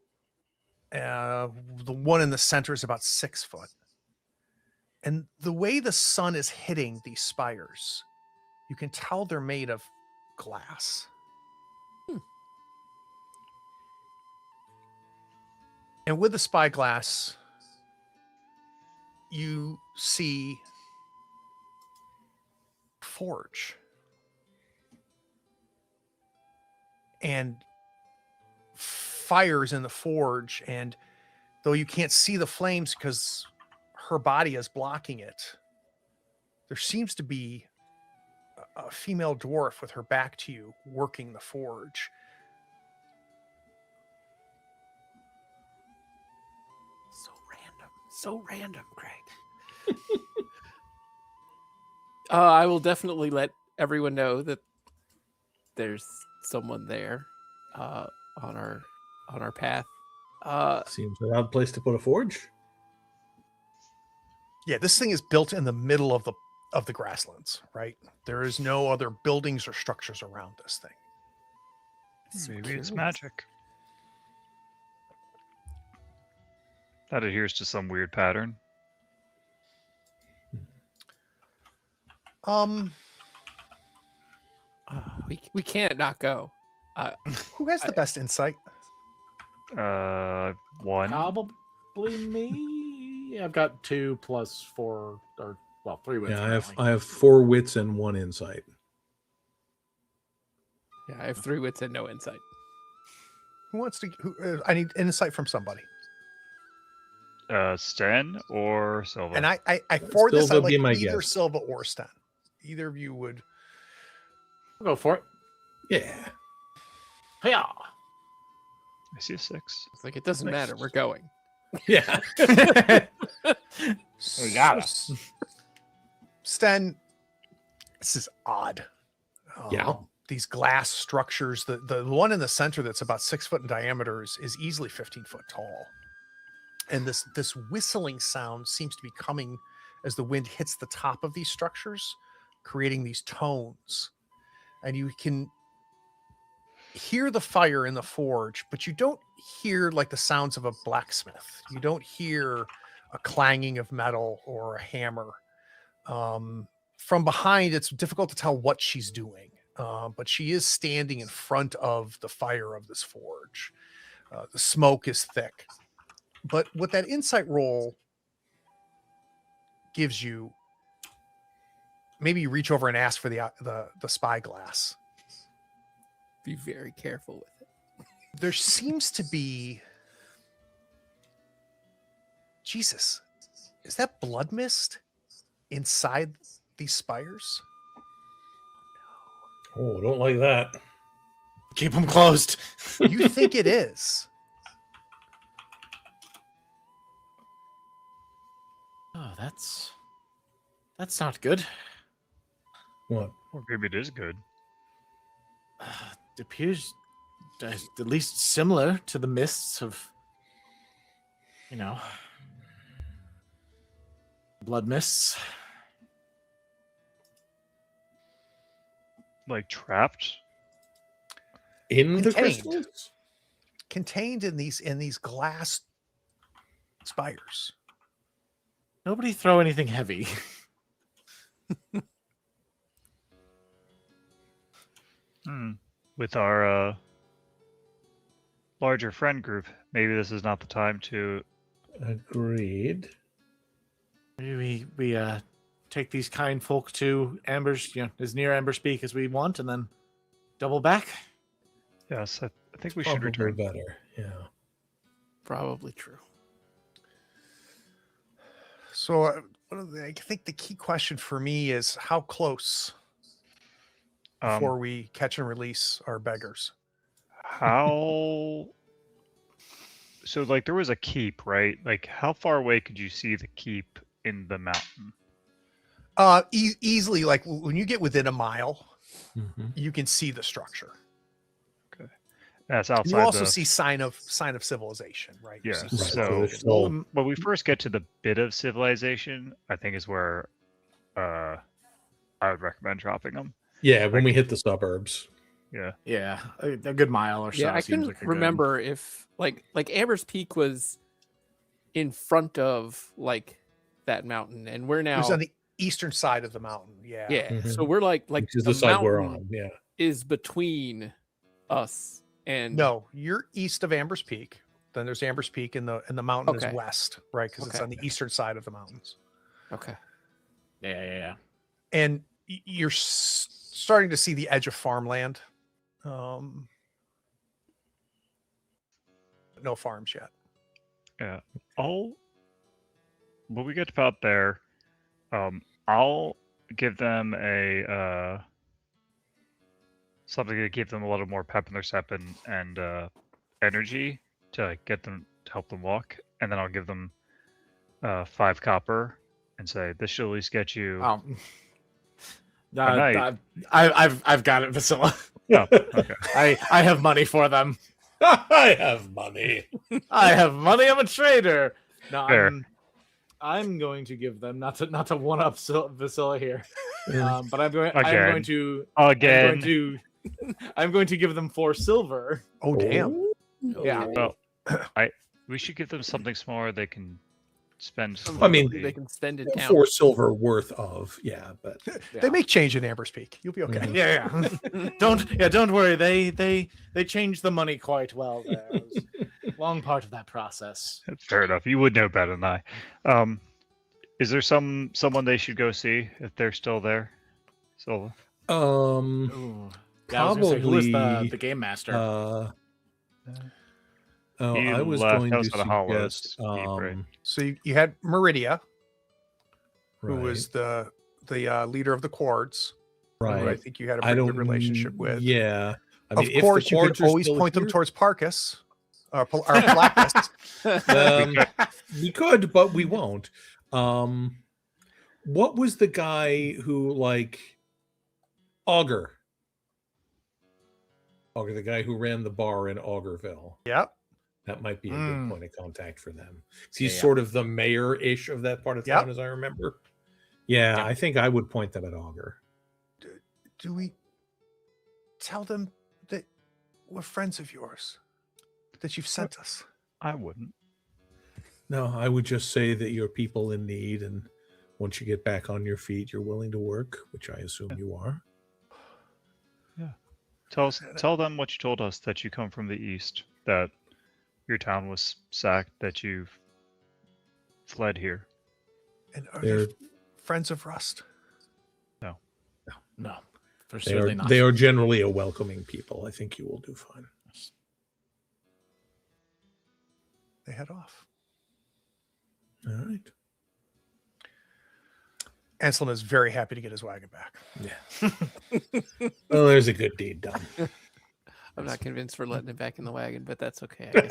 The one in the center is about 6 foot. And the way the sun is hitting these spires, you can tell they're made of glass. And with the spyglass, you see forge and fires in the forge, and though you can't see the flames because her body is blocking it, there seems to be a female dwarf with her back to you working the forge. So random, Craig. I will definitely let everyone know that there's someone there on our path. Seems an odd place to put a forge. Yeah, this thing is built in the middle of the grasslands, right? There is no other buildings or structures around this thing. Maybe it's magic. That adheres to some weird pattern. We can't not go. Who has the best insight? 1. Probably me. I've got 2 plus 4, or well, 3 wits. Yeah, I have 4 wits and 1 insight. Yeah, I have 3 wits and no insight. Who wants to? I need insight from somebody. Sten or Silva? And I for this, I Silva like be my either guess. Silva or Sten. Either of you would. I'll go for it. Yeah. Hey, I see a 6. It's like, it doesn't matter. We're going. Yeah. we got us. Sten, this is odd. Yeah. These glass structures, the one in the center that's about 6 foot in diameter is easily 15 foot tall. And this whistling sound seems to be coming as the wind hits the top of these structures, creating these tones. and you can hear the fire in the forge, but you don't hear like the sounds of a blacksmith. You don't hear a clanging of metal or a hammer. From behind, it's difficult to tell what she's doing, but she is standing in front of the fire of this forge. The smoke is thick, but what that insight roll gives you, maybe you reach over and ask for the spyglass. Be very careful with it. There seems to be, Jesus, is that blood mist inside these spires? Oh, don't like that. Keep them closed. You think it is? Oh, that's not good. What? Or maybe it is good. It appears at least similar to the mists of, blood mists. Like trapped. In the Contained. crystals? Contained in these glass spires. Nobody throw anything heavy. With our larger friend group, maybe this is not the time to. Agreed. Maybe we take these kind folk to Amber's, as near Amber's Peak as we want, and then double back. Yes, I think we should Probably return. better. Yeah. Probably true. So I think the key question for me is how close before we catch and release our beggars. How? So, like, there was a keep, right? Like, how far away could you see the keep in the mountain? Easily, like when you get within a mile, Mm-hmm. you can see the structure. That's And outside. you also see sign of civilization, right? You Yeah. see Right. So, there's still- when we first get to the bit of civilization, I think is where I would recommend dropping them. yeah, when we hit the suburbs. Yeah. Yeah, a good mile or so. Yeah, I seems couldn't like a good- remember if like Amber's Peak was in front of like that mountain, and we're It now was on the eastern side of the mountain. Yeah. yeah. Mhm. So we're like Which is the the side we're mountain on. Yeah. is between us and No, you're east of Amber's Peak. Then there's Amber's Peak, and the mountain Okay. is west, right? Because it's Okay. on the eastern side of the mountains. Okay. Yeah. And you're starting to see the edge of farmland. No farms yet. Yeah. When we get about there, I'll give them a something to give them a little more pep in their step and energy to get them to help them walk, and then I'll give them 5 copper and say this should at least get you. I've got it, Vasilla. Yeah. Okay. I have money for them. I have money. I have money. I'm a trader. No, Fair. I'm going to give them not to one up Vasilla here, Yeah. but I'm going Again. to give them 4 silver. Oh, damn. Yeah. Well, we should give them something smaller they can spend. I mean, they can spend in town. 4 silver worth of, but They make change in Amber's Peak. You'll be okay. Mhm. Yeah. Don't worry. They changed the money quite well there. It was a long part of that process. Fair enough. You would know better than I. Is there someone they should go see if they're still there? Silva. Ooh. Yeah, I was gonna say, who was Probably, the game master? He I was left. going That to was for the Hollows suggest, keep, right? So you had Meridia, who right, was the leader of the Quards, who I right. think you had a I pretty don't good relationship with. Yeah. I Of mean, if the course, you Quards can are always still point them here, towards Parcus or Placus. we could, but we won't. What was the guy who Augur, the guy who ran the bar in Augurville? Yep. That might be a good point of contact for them. 'Cause he's Yeah. sort of the mayor-ish of that part of Yep. town, as I remember. Yeah, Yep. I think I would point them at Augur. Do we? tell them that we're friends of yours, that you've sent us. I wouldn't. No, I would just say that you're people in need, and once you get back on your feet, you're willing to work, which I assume you are. Tell them what you told us, that you come from the east, that your town was sacked, that you've fled here. And are They're they friends of Rust? No, for they certainly are not. they are generally a welcoming people. I think you will do fine. They head off. All right. Anselm is very happy to get his wagon back. Yeah. Well, there's a good deed done. I'm not convinced we're letting it back in the wagon, but that's okay. I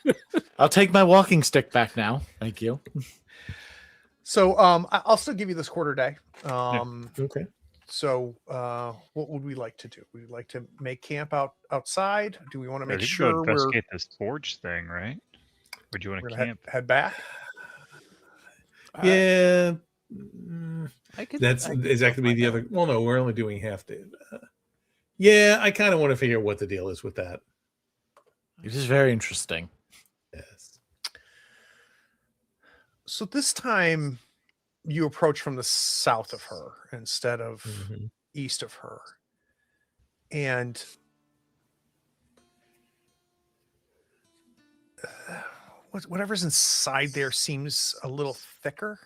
guess. I'll take my walking stick back now. Thank you. So I'll still give you this quarter day. Okay. So what would we like to do? We'd like to make camp outside. Do we want to I make think sure we're investigate this forge thing, right? Or do you want to gonna camp? head back? Yeah. I could. That's I could exactly find the out. other. Well, no, we're only doing half day. Yeah, I kind of want to figure out what the deal is with that. It is very interesting. Yes. So this time you approach from the south of her instead of Mhm. east of her. And whatever's inside there seems a little thicker,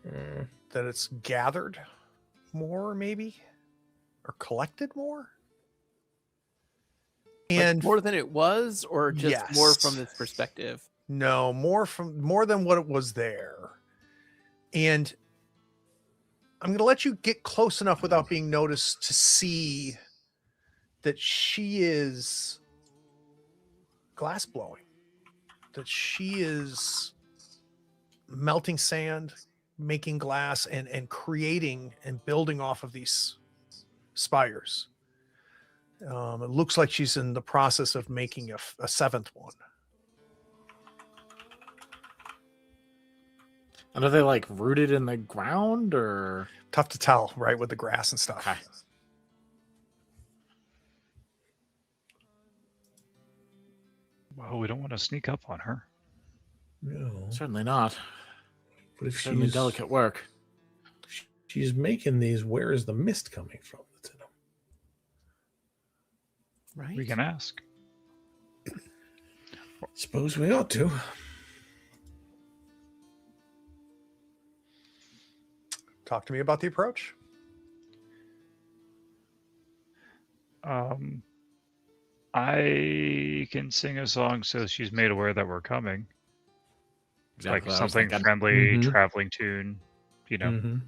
that it's gathered more maybe, or collected more. Like And more than it was, or just more from Yes. this perspective. no, more than what it was there. And I'm going to let you get close enough without being noticed to see that she is glass blowing, that she is melting sand, making glass, and creating and building off of these spires. It looks like she's in the process of making a seventh one. And are they like rooted in the ground or? Tough to tell, right, with the grass and stuff. Okay. Well, we don't want to sneak up on her. No. Certainly not. But if Certainly she's delicate work. she's making these, where is the mist coming from? That's in them? Right. We can ask. Suppose we ought to. Talk to me about the approach. I can sing a song so she's made aware that we're coming. Exactly Like what I was something thinking. friendly, Mhm. traveling tune, you know. Mhm.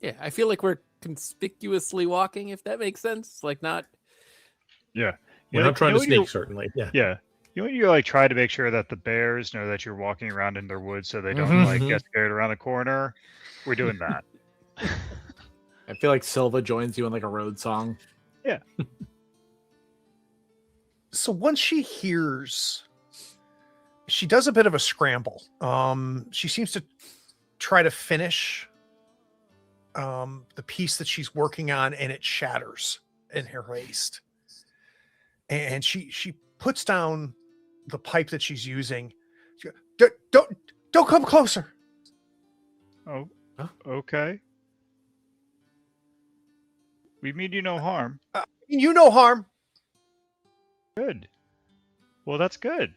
Yeah, I feel like we're conspicuously walking, if that makes sense. Like not. Yeah. We're You not know- trying you know to when you- sneak, certainly. Yeah. Yeah. You know, when you like try to make sure that the bears know that you're walking around in their woods so they don't Mhm. like get scared around the corner. We're doing that. I feel like Silva joins you in like a road song. So once she hears, she does a bit of a scramble. She seems to try to finish the piece that she's working on, and it shatters in her haste. And she puts down the pipe that she's using. She goes, don't come closer. Oh, Huh? okay. We mean you no harm. You no harm. Good. Well, that's good.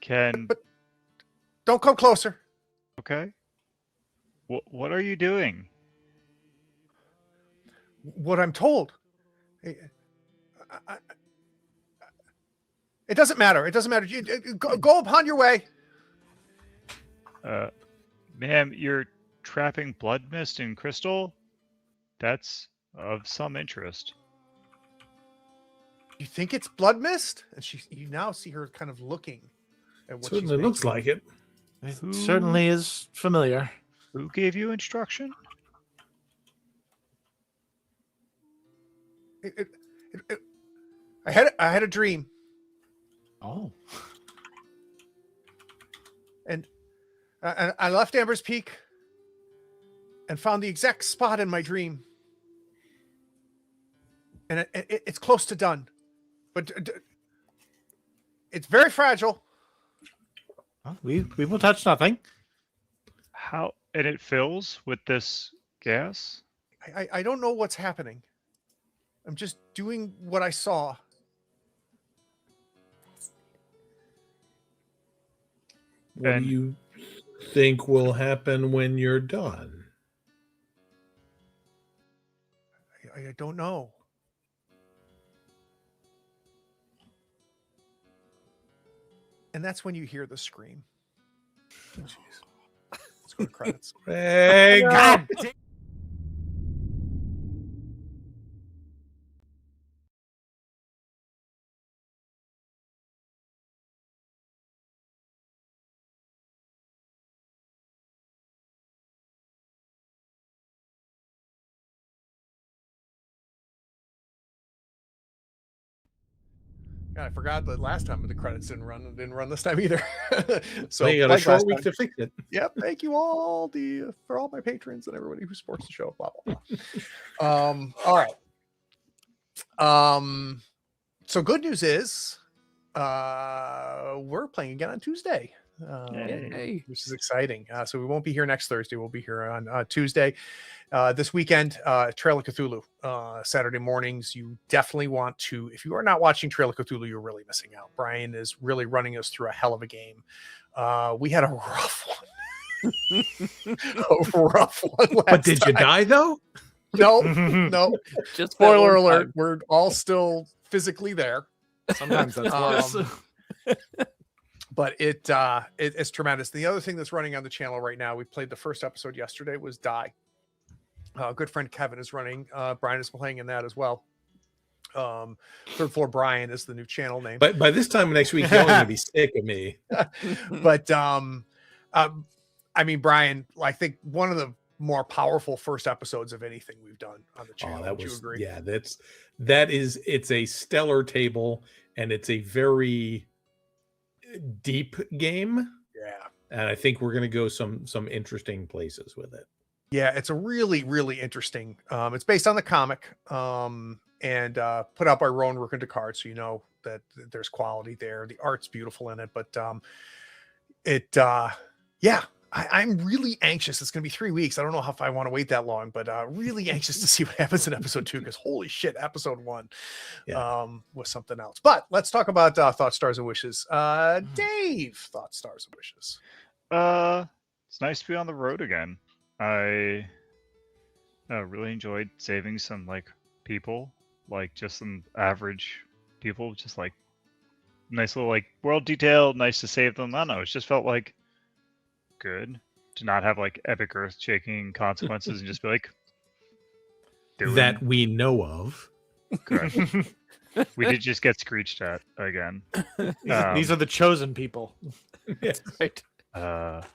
Can But don't come closer. okay. What are you doing? What I'm told. It doesn't matter. It doesn't matter. Go upon your way. Ma'am, you're trapping blood mist in crystal? That's of some interest. You think it's blood mist? And you now see her kind of looking at what Certainly she's looks making. like it. It Who- certainly is familiar. Who gave you instruction? I had a dream, Oh. and I left Amber's Peak and found the exact spot in my dream and it's close to done, but it's very fragile. Well, we will touch nothing. How and it fills with this gas? I don't know what's happening. I'm just doing what I saw. What And- do you think will happen when you're done? I don't know. And that's when you hear the scream. Oh, jeez. Let's go to credits. Greg! God. God, I forgot that last time the credits didn't run this time either. So Well, you got a like short last week time- to fix it. Yep. Thank you all for all my patrons and everybody who supports the show. Blah blah blah. All right. So good news is we're playing again on Tuesday. Yay. Which is exciting. So we won't be here next Thursday. We'll be here on Tuesday. This weekend, Trail of Cthulhu, Saturday mornings. You definitely want to, if you are not watching Trail of Cthulhu, you're really missing out. Brian is really running us through a hell of a game. We had a rough one. A rough one last But did you time. die though? No, no. Just that Spoiler one alert, time. we're all still physically there. Sometimes that's worse. But it's tremendous. The other thing that's running on the channel right now, we played the first episode yesterday, was Die. Good friend Kevin is running. Brian is playing in that as well. Third Floor Brian is the new channel name. But by this time next week, you're going to be sick of me. But I mean, Brian, I think one of the more powerful first episodes of anything we've done on the channel. Oh, that Would you was agree? yeah. It's a stellar table, and it's a very deep game. Yeah. And I think we're going to go some interesting places with it. Yeah, it's a really, really interesting. It's based on the comic, and put out by Rowan Rook and Descartes, so you know that there's quality there. The art's beautiful in it, but yeah, I'm really anxious. It's going to be 3 weeks. I don't know if I want to wait that long, but really anxious to see what happens in episode 2, because holy shit, episode 1 was something else. But let's talk about Thoughts, Stars, and Wishes. Dave, Thoughts, Stars, and Wishes. It's nice to be on the road again. I really enjoyed saving some people, just some average people, just nice little world detail. Nice to save them. I don't know. It just felt good to not have epic earth-shaking consequences and just be That we know of. Correct. We did just get screeched at again. These are the chosen people. Yes. Right.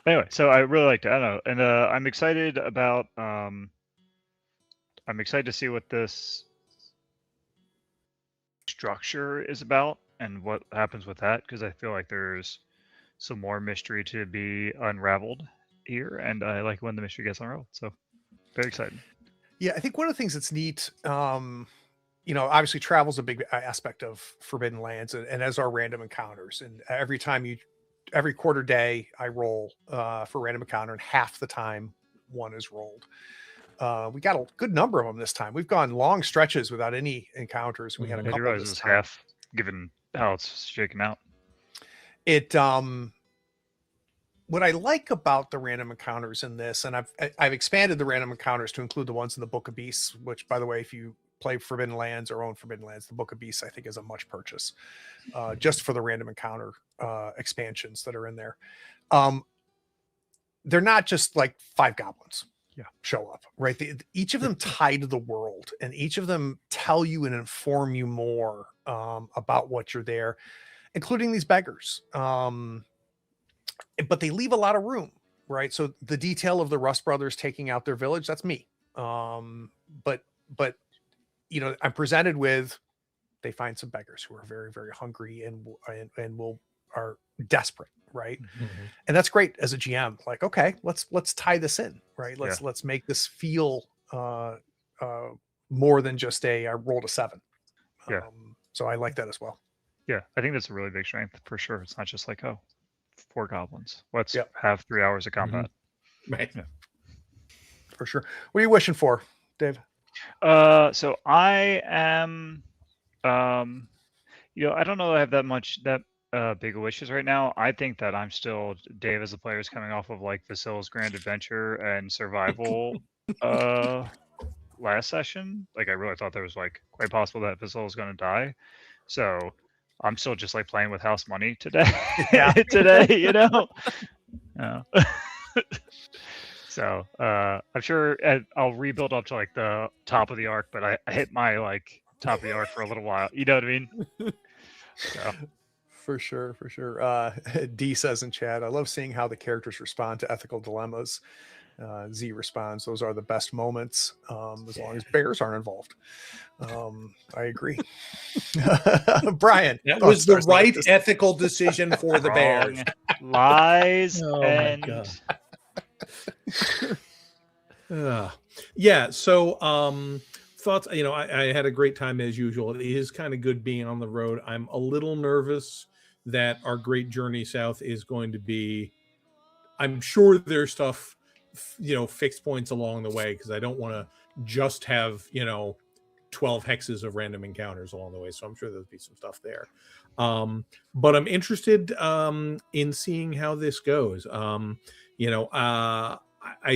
Anyway, so I really liked it. I don't know, and I'm excited about. I'm excited to see what this structure is about and what happens with that, because I feel like there's some more mystery to be unraveled here, and I like when the mystery gets unraveled. So very excited. Yeah, I think one of the things that's neat, obviously travel's a big aspect of Forbidden Lands, and as are random encounters. And every quarter day I roll for random encounter, and half the time one is rolled. We got a good number of them this time. We've gone long stretches without any encounters. We had a I didn't couple realize it this was time. half, given how it's shaken out. What I like about the random encounters in this, and I've expanded the random encounters to include the ones in the Book of Beasts, which, by the way, if you play Forbidden Lands or own Forbidden Lands, the Book of Beasts I think is a much purchase, just for the random encounter expansions that are in there. They're not just 5 goblins show up, right? Each of them tie to the world, and each of them tell you and inform you more about what you're there, including these beggars. But they leave a lot of room, right? So the detail of the Rust brothers taking out their village, that's me. But I'm presented with, they find some beggars who are very, very hungry and are desperate, right? Mm-hmm. And that's great as a GM. Okay, let's tie this in, right? Let's make this feel more than just I rolled a 7, Yeah. So I like that as well. Yeah, I think that's a really big strength for sure. It's not just like, oh, 4 goblins. Let's Yep. have 3 hours of combat. Right. Yeah. For sure. What are you wishing for, Dave? So I am, I don't know. I have that big of wishes right now. I think that I'm still Dave as a player is coming off of like Vasila's Grand Adventure and Survival. Last session, like I really thought there was like quite possible that Vasila was going to die. So I'm still just like playing with house money today. Yeah. Today, Yeah. So I'm sure I'll rebuild up to like the top of the arc, but I hit my like top of the arc for a little while. You know what I mean? So. For sure, for sure. D says in chat, I love seeing how the characters respond to ethical dilemmas. Z responds, those are the best moments, as long as bears aren't involved. I agree. Brian, That oh, was the stars like right this. ethical decision for the Bears. Wrong. Lies Oh my and God. Yeah. So, thoughts, I had a great time as usual. It is kind of good being on the road. I'm a little nervous that our great journey south is going to be, I'm sure there's stuff, fixed points along the way, because I don't want to just have, 12 hexes of random encounters along the way. So I'm sure there'll be some stuff there. But I'm interested in seeing how this goes. I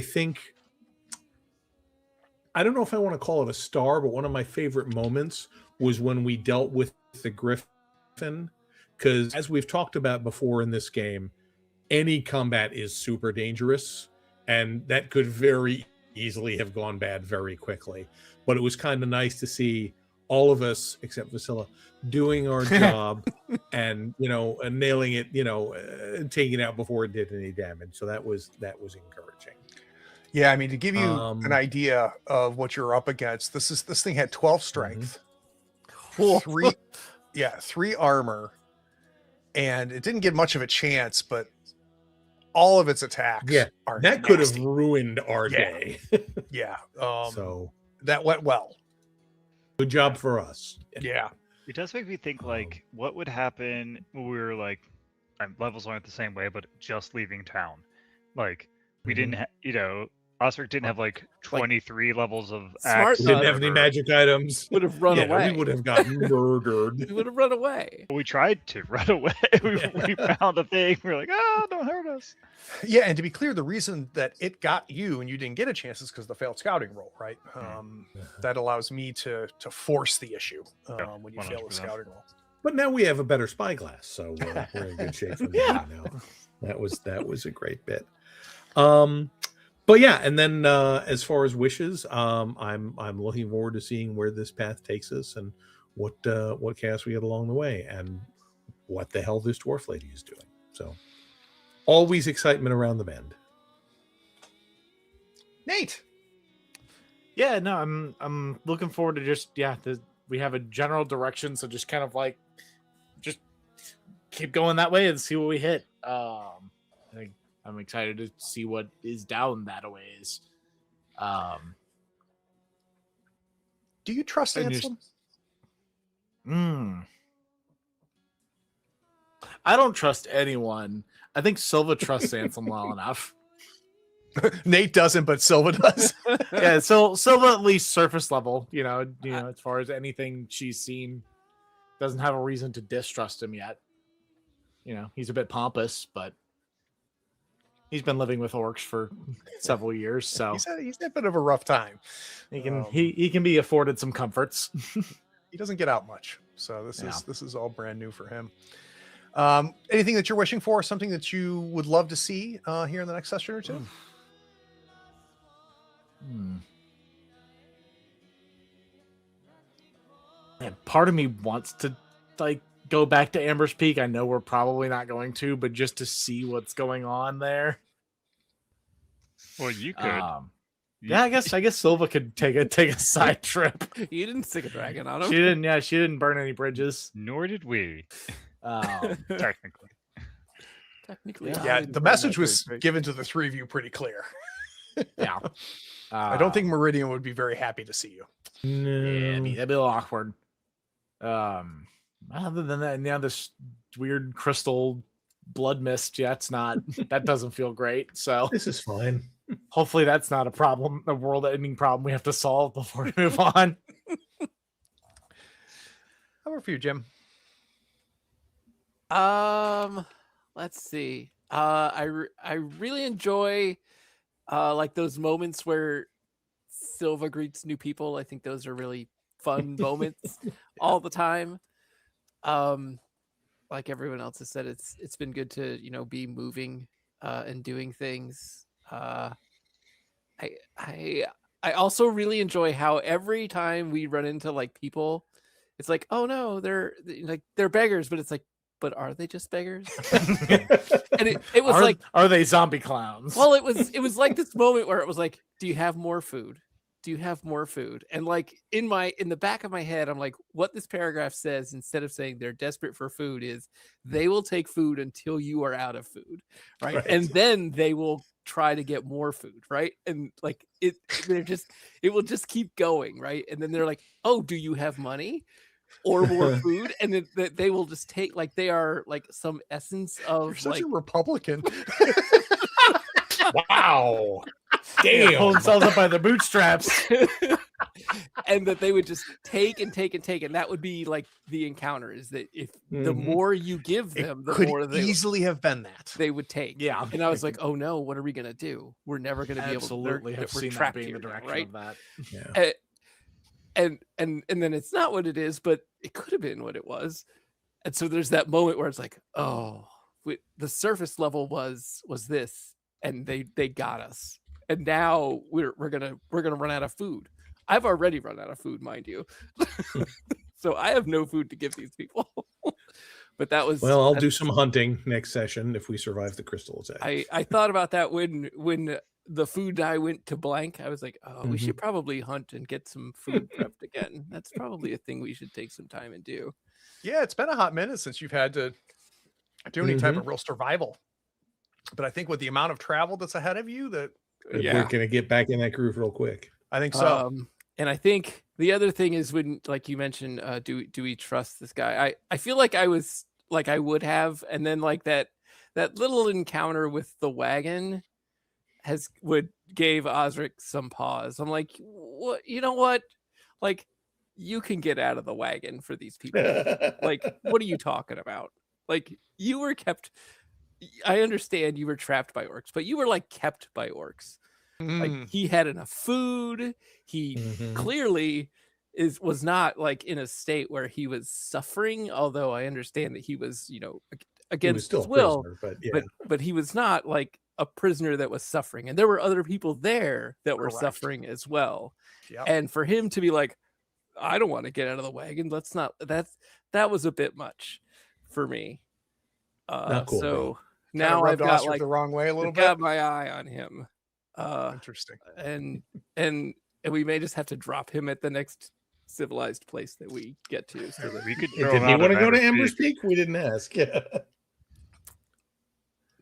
think, I don't know if I want to call it a star, but one of my favorite moments was when we dealt with the Griffin, because as we've talked about before in this game, any combat is super dangerous, and that could very easily have gone bad very quickly. But it was kind of nice to see all of us, except Vasila, doing our job and, and nailing it, taking it out before it did any damage. So that was encouraging. Yeah, I mean, to give you an idea of what you're up against, this thing had 12 strength, 3 armor, and it didn't get much of a chance, but all of its attacks are that could have nasty. ruined our day. Yeah. So that went well. Good job for us. Yeah. it does make me think like what would happen when we were like levels aren't the same way, but just leaving town. Like we didn't Osric didn't have like 23 levels of Smart axe. We didn't have any magic items. Would have run away. We would have gotten murdered. We would have run away. We tried to run away. We found a thing. We were like, don't hurt us. Yeah, and to be clear, the reason that it got you and you didn't get a chance is because the failed scouting roll, right? That allows me to force the issue when you fail a 100%. scouting roll. But now we have a better spyglass, so we're in good shape from that now. That was a great bit. But yeah, and then as far as wishes, I'm looking forward to seeing where this path takes us and what chaos we get along the way and what the hell this dwarf lady is doing. So always excitement around the bend. Nate. Yeah, no, I'm looking forward to just we have a general direction, so just kind of like just keep going that way and see what we hit. I think I'm excited to see what is down that a ways. Do you trust Anselm? I don't trust anyone. I think Silva trusts Anselm well enough. Nate doesn't, but Silva does. Yeah, so Silva at least surface level, as far as anything she's seen, doesn't have a reason to distrust him yet. He's a bit pompous, but he's been living with orcs for several years, so he's had a bit of a rough time. he can be afforded some comforts. He doesn't get out much, so this is all brand new for him. Anything that you're wishing for? Something that you would love to see here in the next session or two? Man, part of me wants to go back to Amber's Peak. I know we're probably not going to, but just to see what's going on there. Well, you could. Yeah, I guess Silva could take a side trip. You didn't stick a dragon on him. She didn't. Yeah, she didn't burn any bridges. Nor did we. Technically. Technically, Yeah, the message was given to the three of you pretty clear. Yeah. I don't think Meridian would be very happy to see you. No. Yeah, that'd be a little awkward. Other than that, and this weird crystal blood mist, it's not. That doesn't feel great. So This is fine. hopefully that's not a problem, a world-ending problem we have to solve before we move on. How about for you, Jim? Let's see. I really enjoy like those moments where Silva greets new people. I think those are really fun moments all the time. Like everyone else has said, it's been good to be moving and doing things. I also really enjoy how every time we run into like people, it's like, oh no, they're beggars, but it's like, but are they just beggars? And it was like, are they zombie clowns? well, it was like this moment where it was like, do you have more food? Do you have more food? And like in the back of my head, I'm like, what this paragraph says, instead of saying they're desperate for food, is they will take food until you are out of food, right? And then they will try to get more food, right? And like it will just keep going, right? And then they're like, oh, do you have money or more food? And then they will just take, like, they are like some essence of You're such like a Republican. Wow. Pull Damn. themselves up by their bootstraps. and that they would just take and take and take, and that would be like the encounter, is that if the Mhm. more you give them, the Could more easily have been that. they would take. Yeah. And I was like, oh no, what are we gonna do? We're never gonna be Absolutely able have to. We're seen that trapped being here the now, direction right? of that. Yeah. And then it's not what it is, but it could have been what it was. And so there's that moment where it's like, oh, the surface level was this, and they got us, and now we're gonna run out of food. I've already run out of food, mind you. So I have no food to give these people. But that was, Well, I'll do some hunting next session if we survive the crystal attack. I thought about that when the food I went to blank. I was like, oh, we should probably hunt and get some food prepped again. That's probably a thing we should take some time and do. Yeah, it's been a hot minute since you've had to do any type of real survival. But I think with the amount of travel that's ahead of you, that We're gonna get back in that groove real quick. I think so. And I think the other thing is, when, like you mentioned, do we trust this guy? I feel like I would have, and then like that little encounter with the wagon gave Osric some pause. I'm like, what? You know what? Like, you can get out of the wagon for these people. Like, what are you talking about? Like, you were kept. I understand you were trapped by orcs, but you were like kept by orcs. Like, he had enough food. He clearly was not like in a state where he was suffering, although I understand that he was, against his will, but he was not like a prisoner that was suffering, and there were other people there that were suffering as well. Yep. And for him to be like, I don't want to get out of the wagon, that was a bit much for me. Not cool, so Kinda now I've rubbed got Osric like the wrong way a little I've bit. got my eye on him. Interesting. And we may just have to drop him at the next civilized place that we get to. So that We could Did throw him he out want to of go to Ember's Ember's Peak. Peak? We didn't ask. Yeah.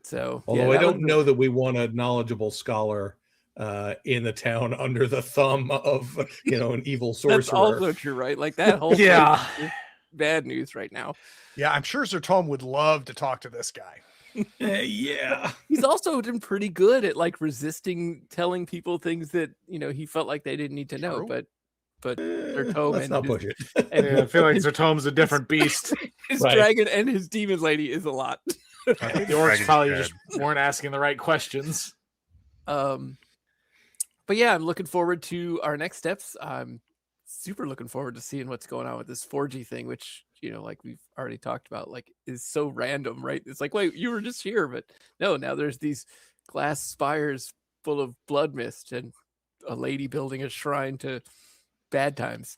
So, Although yeah, I don't know that we want a knowledgeable scholar in the town under the thumb of an evil sorcerer. That's also true, right? Like that whole Yeah. place is bad news right now. Yeah, I'm sure Sir Tom would love to talk to this guy. Yeah. He's also been pretty good at like resisting telling people things that he felt like they didn't need to know. True. But Sir Tom Let's not push it. I feel like Sir Tom's a different beast. his Right. dragon and his demon lady is a lot. The orcs Dragon's probably bad. just weren't asking the right questions. But yeah, I'm looking forward to our next steps. I'm super looking forward to seeing what's going on with this 4G thing, which like we've already talked about, like is so random, right? It's like, wait, you were just here, but no, now there's these glass spires full of blood mist and a lady building a shrine to bad times.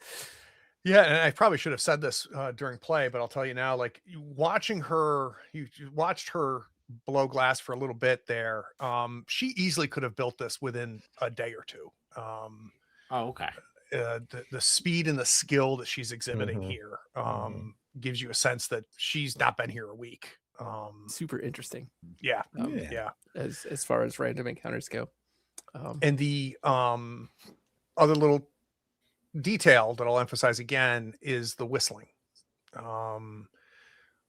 Yeah, and I probably should have said this during play, but I'll tell you now. Like watching her, you watched her blow glass for a little bit there. She easily could have built this within a day or two. Oh, okay. The speed and the skill that she's exhibiting here gives you a sense that she's not been here a week. Super interesting. Yeah, Yeah. As far as random encounters go. And the other little detail that I'll emphasize again is the whistling.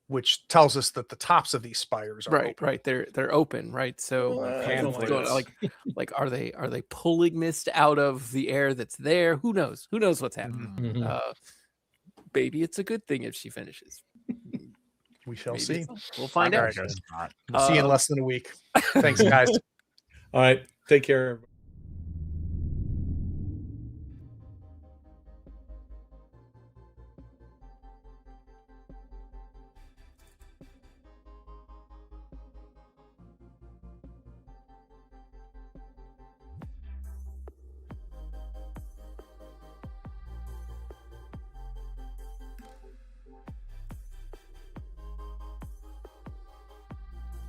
which tells us that the tops of these spires are Right, open. right. They're open, right? So I don't like going- this. like are they pulling mist out of the air that's there? Who knows? Who knows what's happening? Mhm. Maybe it's a good thing if she finishes. We shall Maybe see. it's- We'll find All out. right, Guess not. We'll see you in less than a week. Thanks, guys. All right. Take care.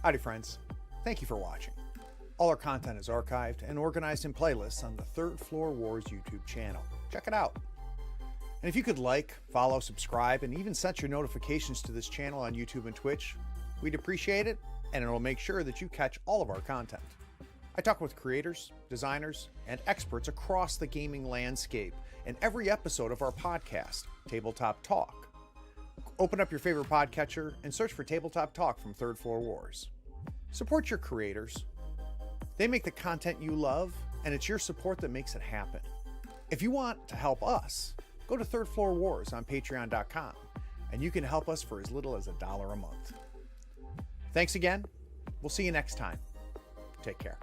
Howdy, friends. Thank you for watching. All our content is archived and organized in playlists on the Third Floor Wars YouTube channel. Check it out. And if you could like, follow, subscribe, and even set your notifications to this channel on YouTube and Twitch, we'd appreciate it, and it'll make sure that you catch all of our content. I talk with creators, designers, and experts across the gaming landscape in every episode of our podcast, Tabletop Talk. Open up your favorite podcatcher and search for Tabletop Talk from Third Floor Wars. Support your creators. They make the content you love, and it's your support that makes it happen. If you want to help us, go to Third Floor Wars on patreon.com, and you can help us for as little as $1 a month. Thanks again. We'll see you next time. Take care.